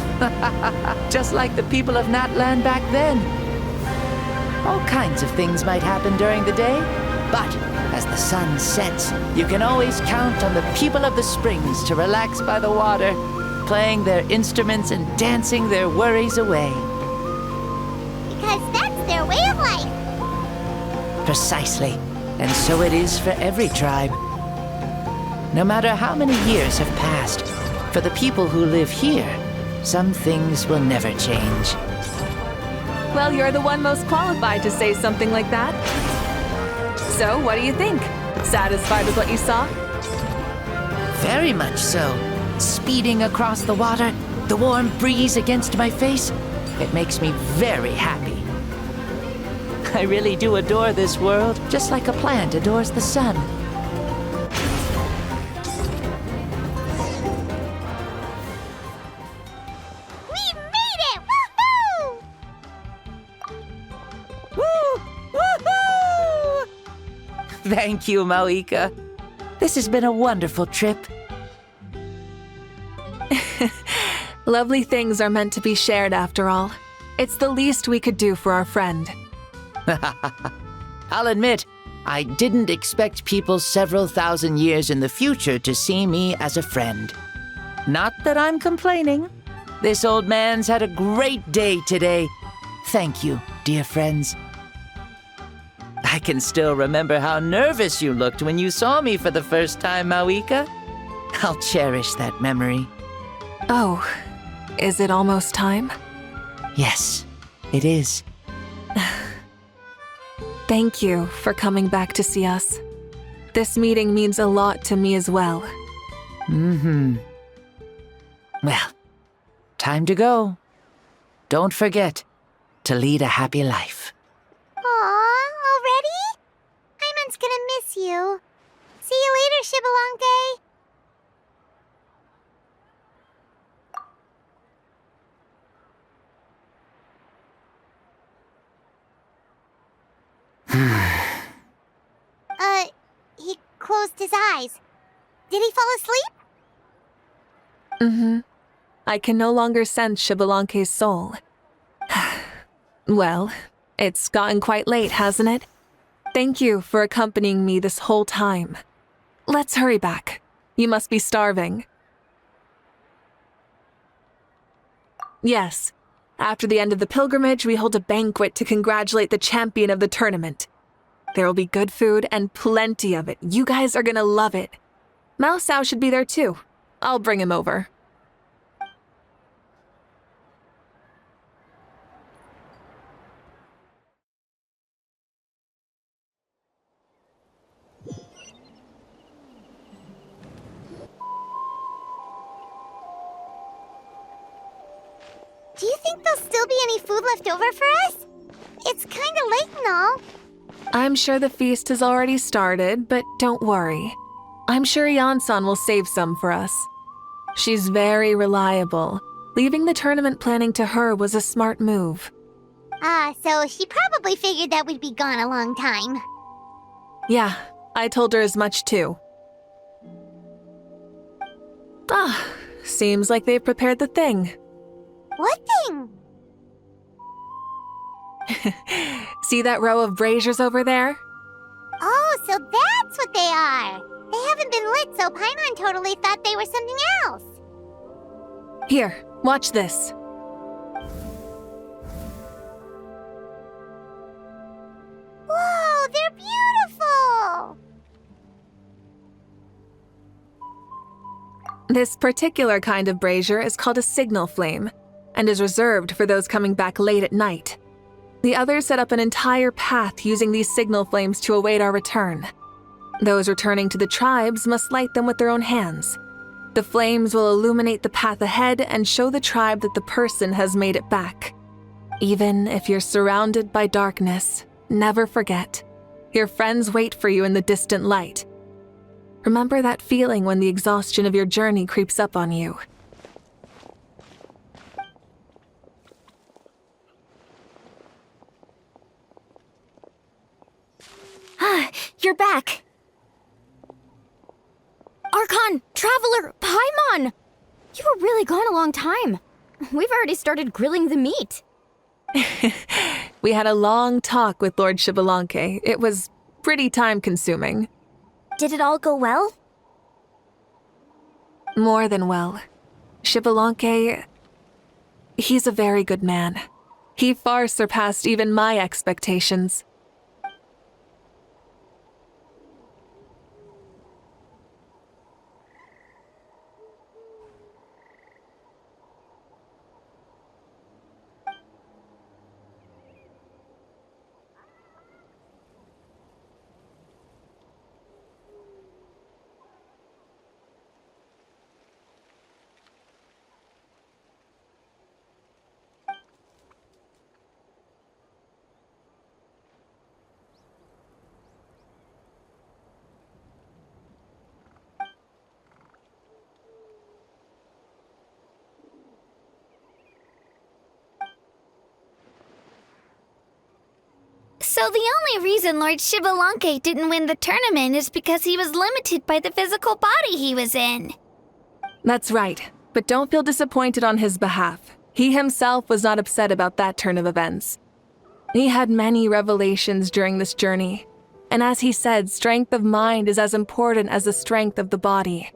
Just like the people of Natland back then. All kinds of things might happen during the day, but as the sun sets, you can always count on the people of the springs to relax by the water, playing their instruments and dancing their worries away. Because that's their way of life. Precisely. And so it is for every tribe. No matter how many years have passed, for the people who live here, Some things will never change. Well, you're the one most qualified to say something like that. So, what do you think? Satisfied with what you saw? Very much so. Speeding across the water, the warm breeze against my face, it makes me very happy. I really do adore this world, just like a plant adores the sun. We made it! Woohoo! Woohoo! Thank you, Mavuika. This has been a wonderful trip. Lovely things are meant to be shared after all. It's the least we could do for our friend. I'll admit, I didn't expect people several thousand years in the future to see me as a friend. Not that I'm complaining. This old man's had a great day today. Thank you, dear friends. I can still remember how nervous you looked when you saw me for the first time, Mavuika. I'll cherish that memory. Oh, is it almost time? Yes, it is. Thank you for coming back to see us. This meeting means a lot to me as well. Well, time to go. Don't forget to lead a happy life. Aw, already? Paimon's gonna miss you. See you later, Shibalonke. He closed his eyes. Did he fall asleep? I can no longer sense Shibalonke's soul. Well, it's gotten quite late, hasn't it? Thank you for accompanying me this whole time. Let's hurry back. You must be starving. Yes. After the end of the pilgrimage, we hold a banquet to congratulate the champion of the tournament. There will be good food and plenty of it. You guys are gonna love it. Mao Sao should be there too. I'll bring him over. Do you think there'll still be any food left over for us? It's kinda late and all. I'm sure the feast has already started, but don't worry. I'm sure Yansan will save some for us. She's very reliable. Leaving the tournament planning to her was a smart move. So she probably figured that we'd be gone a long time. Yeah, I told her as much too. Seems like they've prepared the thing. What thing? See that row of braziers over there? Oh, so that's what they are. They haven't been lit, so Paimon totally thought they were something else. Here, watch this. Whoa, they're beautiful! This particular kind of brazier is called a signal flame, and is reserved for those coming back late at night. The others set up an entire path using these signal flames to await our return. Those returning to the tribes must light them with their own hands. The flames will illuminate the path ahead and show the tribe that the person has made it back. Even if you're surrounded by darkness, never forget, your friends wait for you in the distant light. Remember that feeling when the exhaustion of your journey creeps up on you. You're back! Archon! Traveler! Paimon! You were really gone a long time. We've already started grilling the meat. We had a long talk with Lord Shibalonke. It was pretty time-consuming. Did it all go well? More than well. Shibalonke, he's a very good man. He far surpassed even my expectations. So the only reason Lord Shibalanke didn't win the tournament is because he was limited by the physical body he was in. That's right, but don't feel disappointed on his behalf. He himself was not upset about that turn of events. He had many revelations during this journey, and as he said, strength of mind is as important as the strength of the body.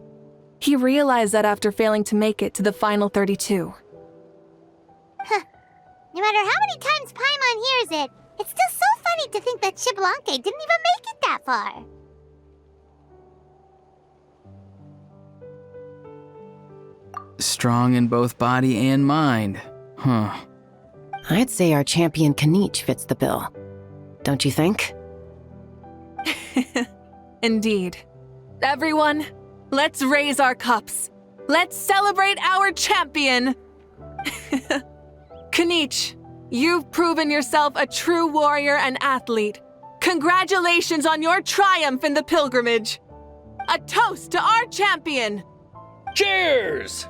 He realized that after failing to make it to the final 32. No matter how many times Paimon hears it, it's still so funny to think that Shibalanke didn't even make it that far. Strong in both body and mind. Huh. I'd say our champion Kanich fits the bill. Don't you think? Indeed. Everyone, let's raise our cups. Let's celebrate our champion! Kanich, you've proven yourself a true warrior and athlete. Congratulations on your triumph in the pilgrimage. A toast to our champion! Cheers!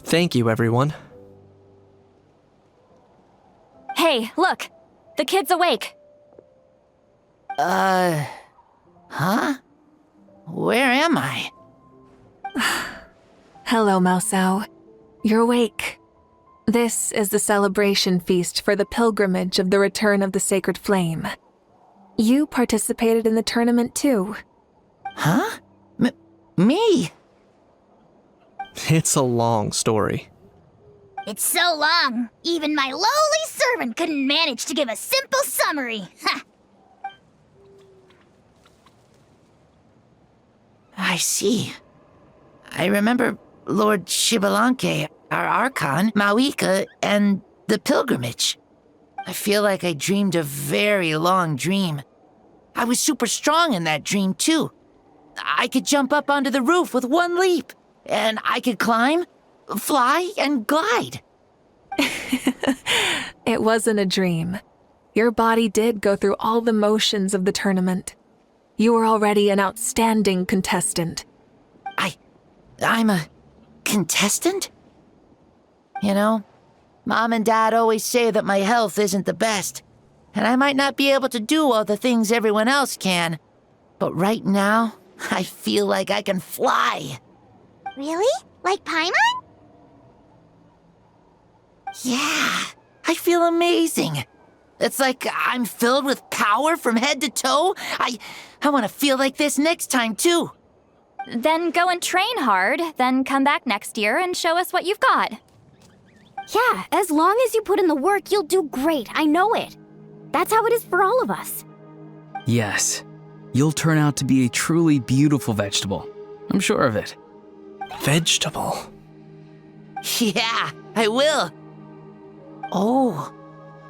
Thank you, everyone. Hey, look! The kid's awake. Huh? Where am I? Hello, Mausao. You're awake. This is the celebration feast for the pilgrimage of the return of the sacred flame. You participated in the tournament too. Huh? Me? It's a long story. It's so long, even my lowly servant couldn't manage to give a simple summary. Ha! I see. I remember Lord Shibalanke, our Archon, Mavuika, and the pilgrimage. I feel like I dreamed a very long dream. I was super strong in that dream, too. I could jump up onto the roof with one leap, and I could climb, fly, and glide. It wasn't a dream. Your body did go through all the motions of the tournament. You were already an outstanding contestant. I'm a contestant? You know, Mom and Dad always say that my health isn't the best, and I might not be able to do all the things everyone else can. But right now, I feel like I can fly. Really? Like Paimon? Yeah, I feel amazing. It's like I'm filled with power from head to toe. I want to feel like this next time, too. Then go and train hard, then come back next year and show us what you've got. Yeah, as long as you put in the work, you'll do great. I know it. That's how it is for all of us. Yes. You'll turn out to be a truly beautiful vegetable. I'm sure of it. Vegetable? Yeah, I will. Oh,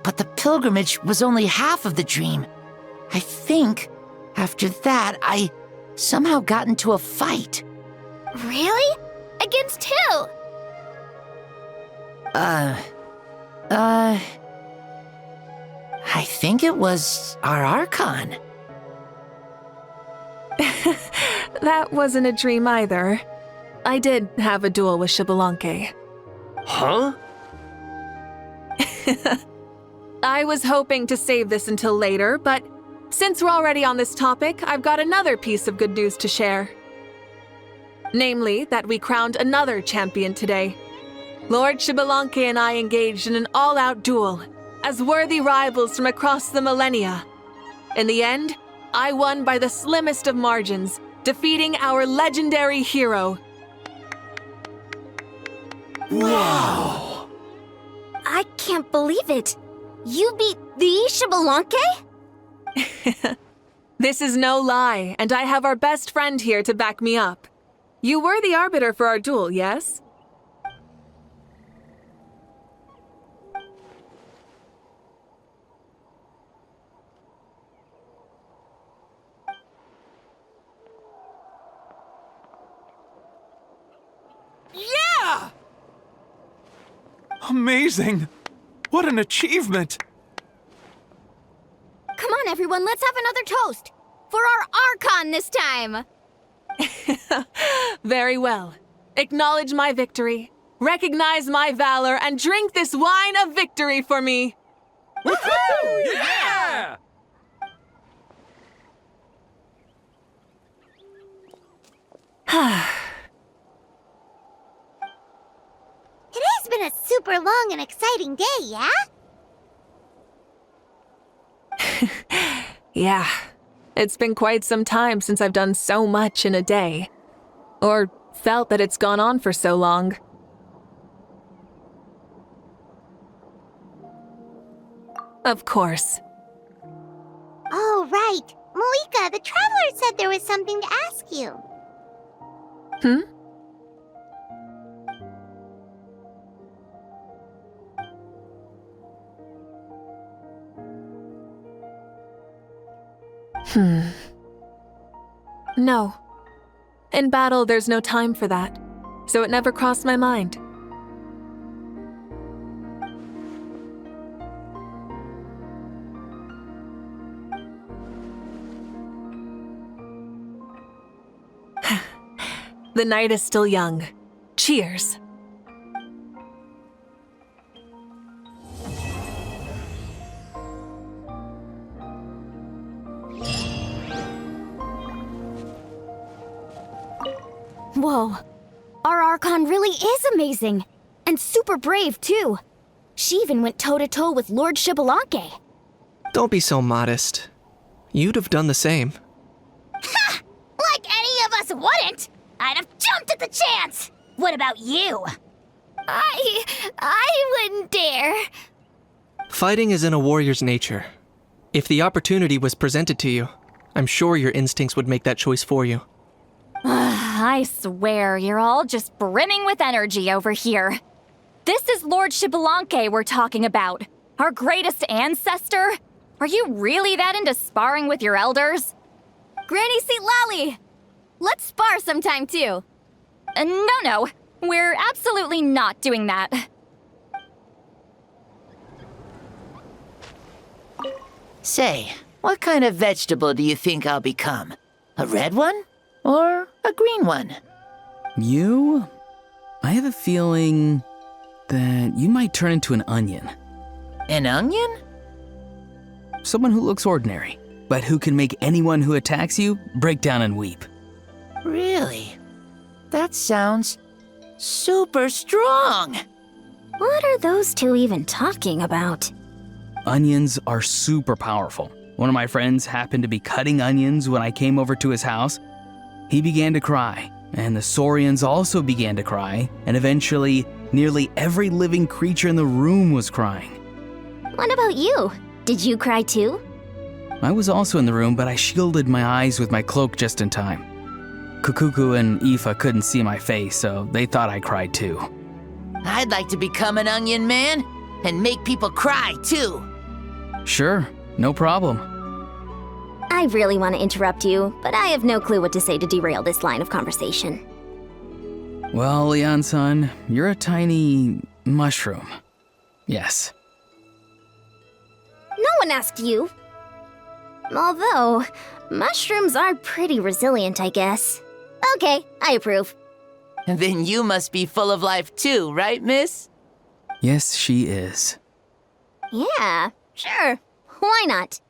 but the pilgrimage was only half of the dream. I think after that, I somehow got into a fight. Really? Against who? I think it was our Archon. That wasn't a dream either. I did have a duel with Shibalanke. Huh? I was hoping to save this until later, but since we're already on this topic, I've got another piece of good news to share. Namely, that we crowned another champion today. Lord Shibalanke and I engaged in an all-out duel, as worthy rivals from across the millennia. In the end, I won by the slimmest of margins, defeating our legendary hero. Wow! I can't believe it. You beat the Shibalanke? This is no lie, and I have our best friend here to back me up. You were the arbiter for our duel, yes? Yeah! Amazing! What an achievement! Come on, everyone, let's have another toast. For our Archon this time. Very well. Acknowledge my victory. recognize my valor and drink this wine of victory for me. Woohoo! Yeah! Today's been a super long and exciting day, yeah? Yeah, it's been quite some time since I've done so much in a day. Or felt that it's gone on for so long. Of course. Oh, right. Mavuika, the Traveler said there was something to ask you. Hmm? No. In battle, there's no time for that, so it never crossed my mind. The night is still young. Cheers. Whoa. Our Archon really is amazing. And super brave, too. She even went toe-to-toe with Lord Shibalanke. Don't be so modest. You'd have done the same. Ha! Like any of us wouldn't! I'd have jumped at the chance! What about you? I wouldn't dare. Fighting is in a warrior's nature. If the opportunity was presented to you, I'm sure your instincts would make that choice for you. I swear, you're all just brimming with energy over here. This is Lord Shibalanke we're talking about. Our greatest ancestor? Are you really that into sparring with your elders? Granny Seat Lolly! Let's spar sometime, too. No. We're absolutely not doing that. Say, what kind of vegetable do you think I'll become? A red one? Or a green one? You? I have a feeling that you might turn into an onion. An onion? Someone who looks ordinary, but who can make anyone who attacks you break down and weep. Really? That sounds super strong. What are those two even talking about? Onions are super powerful. One of my friends happened to be cutting onions when I came over to his house. He began to cry, and the Saurians also began to cry, and eventually, nearly every living creature in the room was crying. What about you? Did you cry too? I was also in the room, but I shielded my eyes with my cloak just in time. Kukuku and Aoife couldn't see my face, so they thought I cried too. I'd like to become an onion man and make people cry too. Sure, no problem. I really want to interrupt you, but I have no clue what to say to derail this line of conversation. Well, Leon-san, you're a tiny mushroom. Yes. No one asked you. Although, mushrooms are pretty resilient, I guess. Okay, I approve. Then you must be full of life too, right, miss? Yes, she is. Yeah, sure. Why not?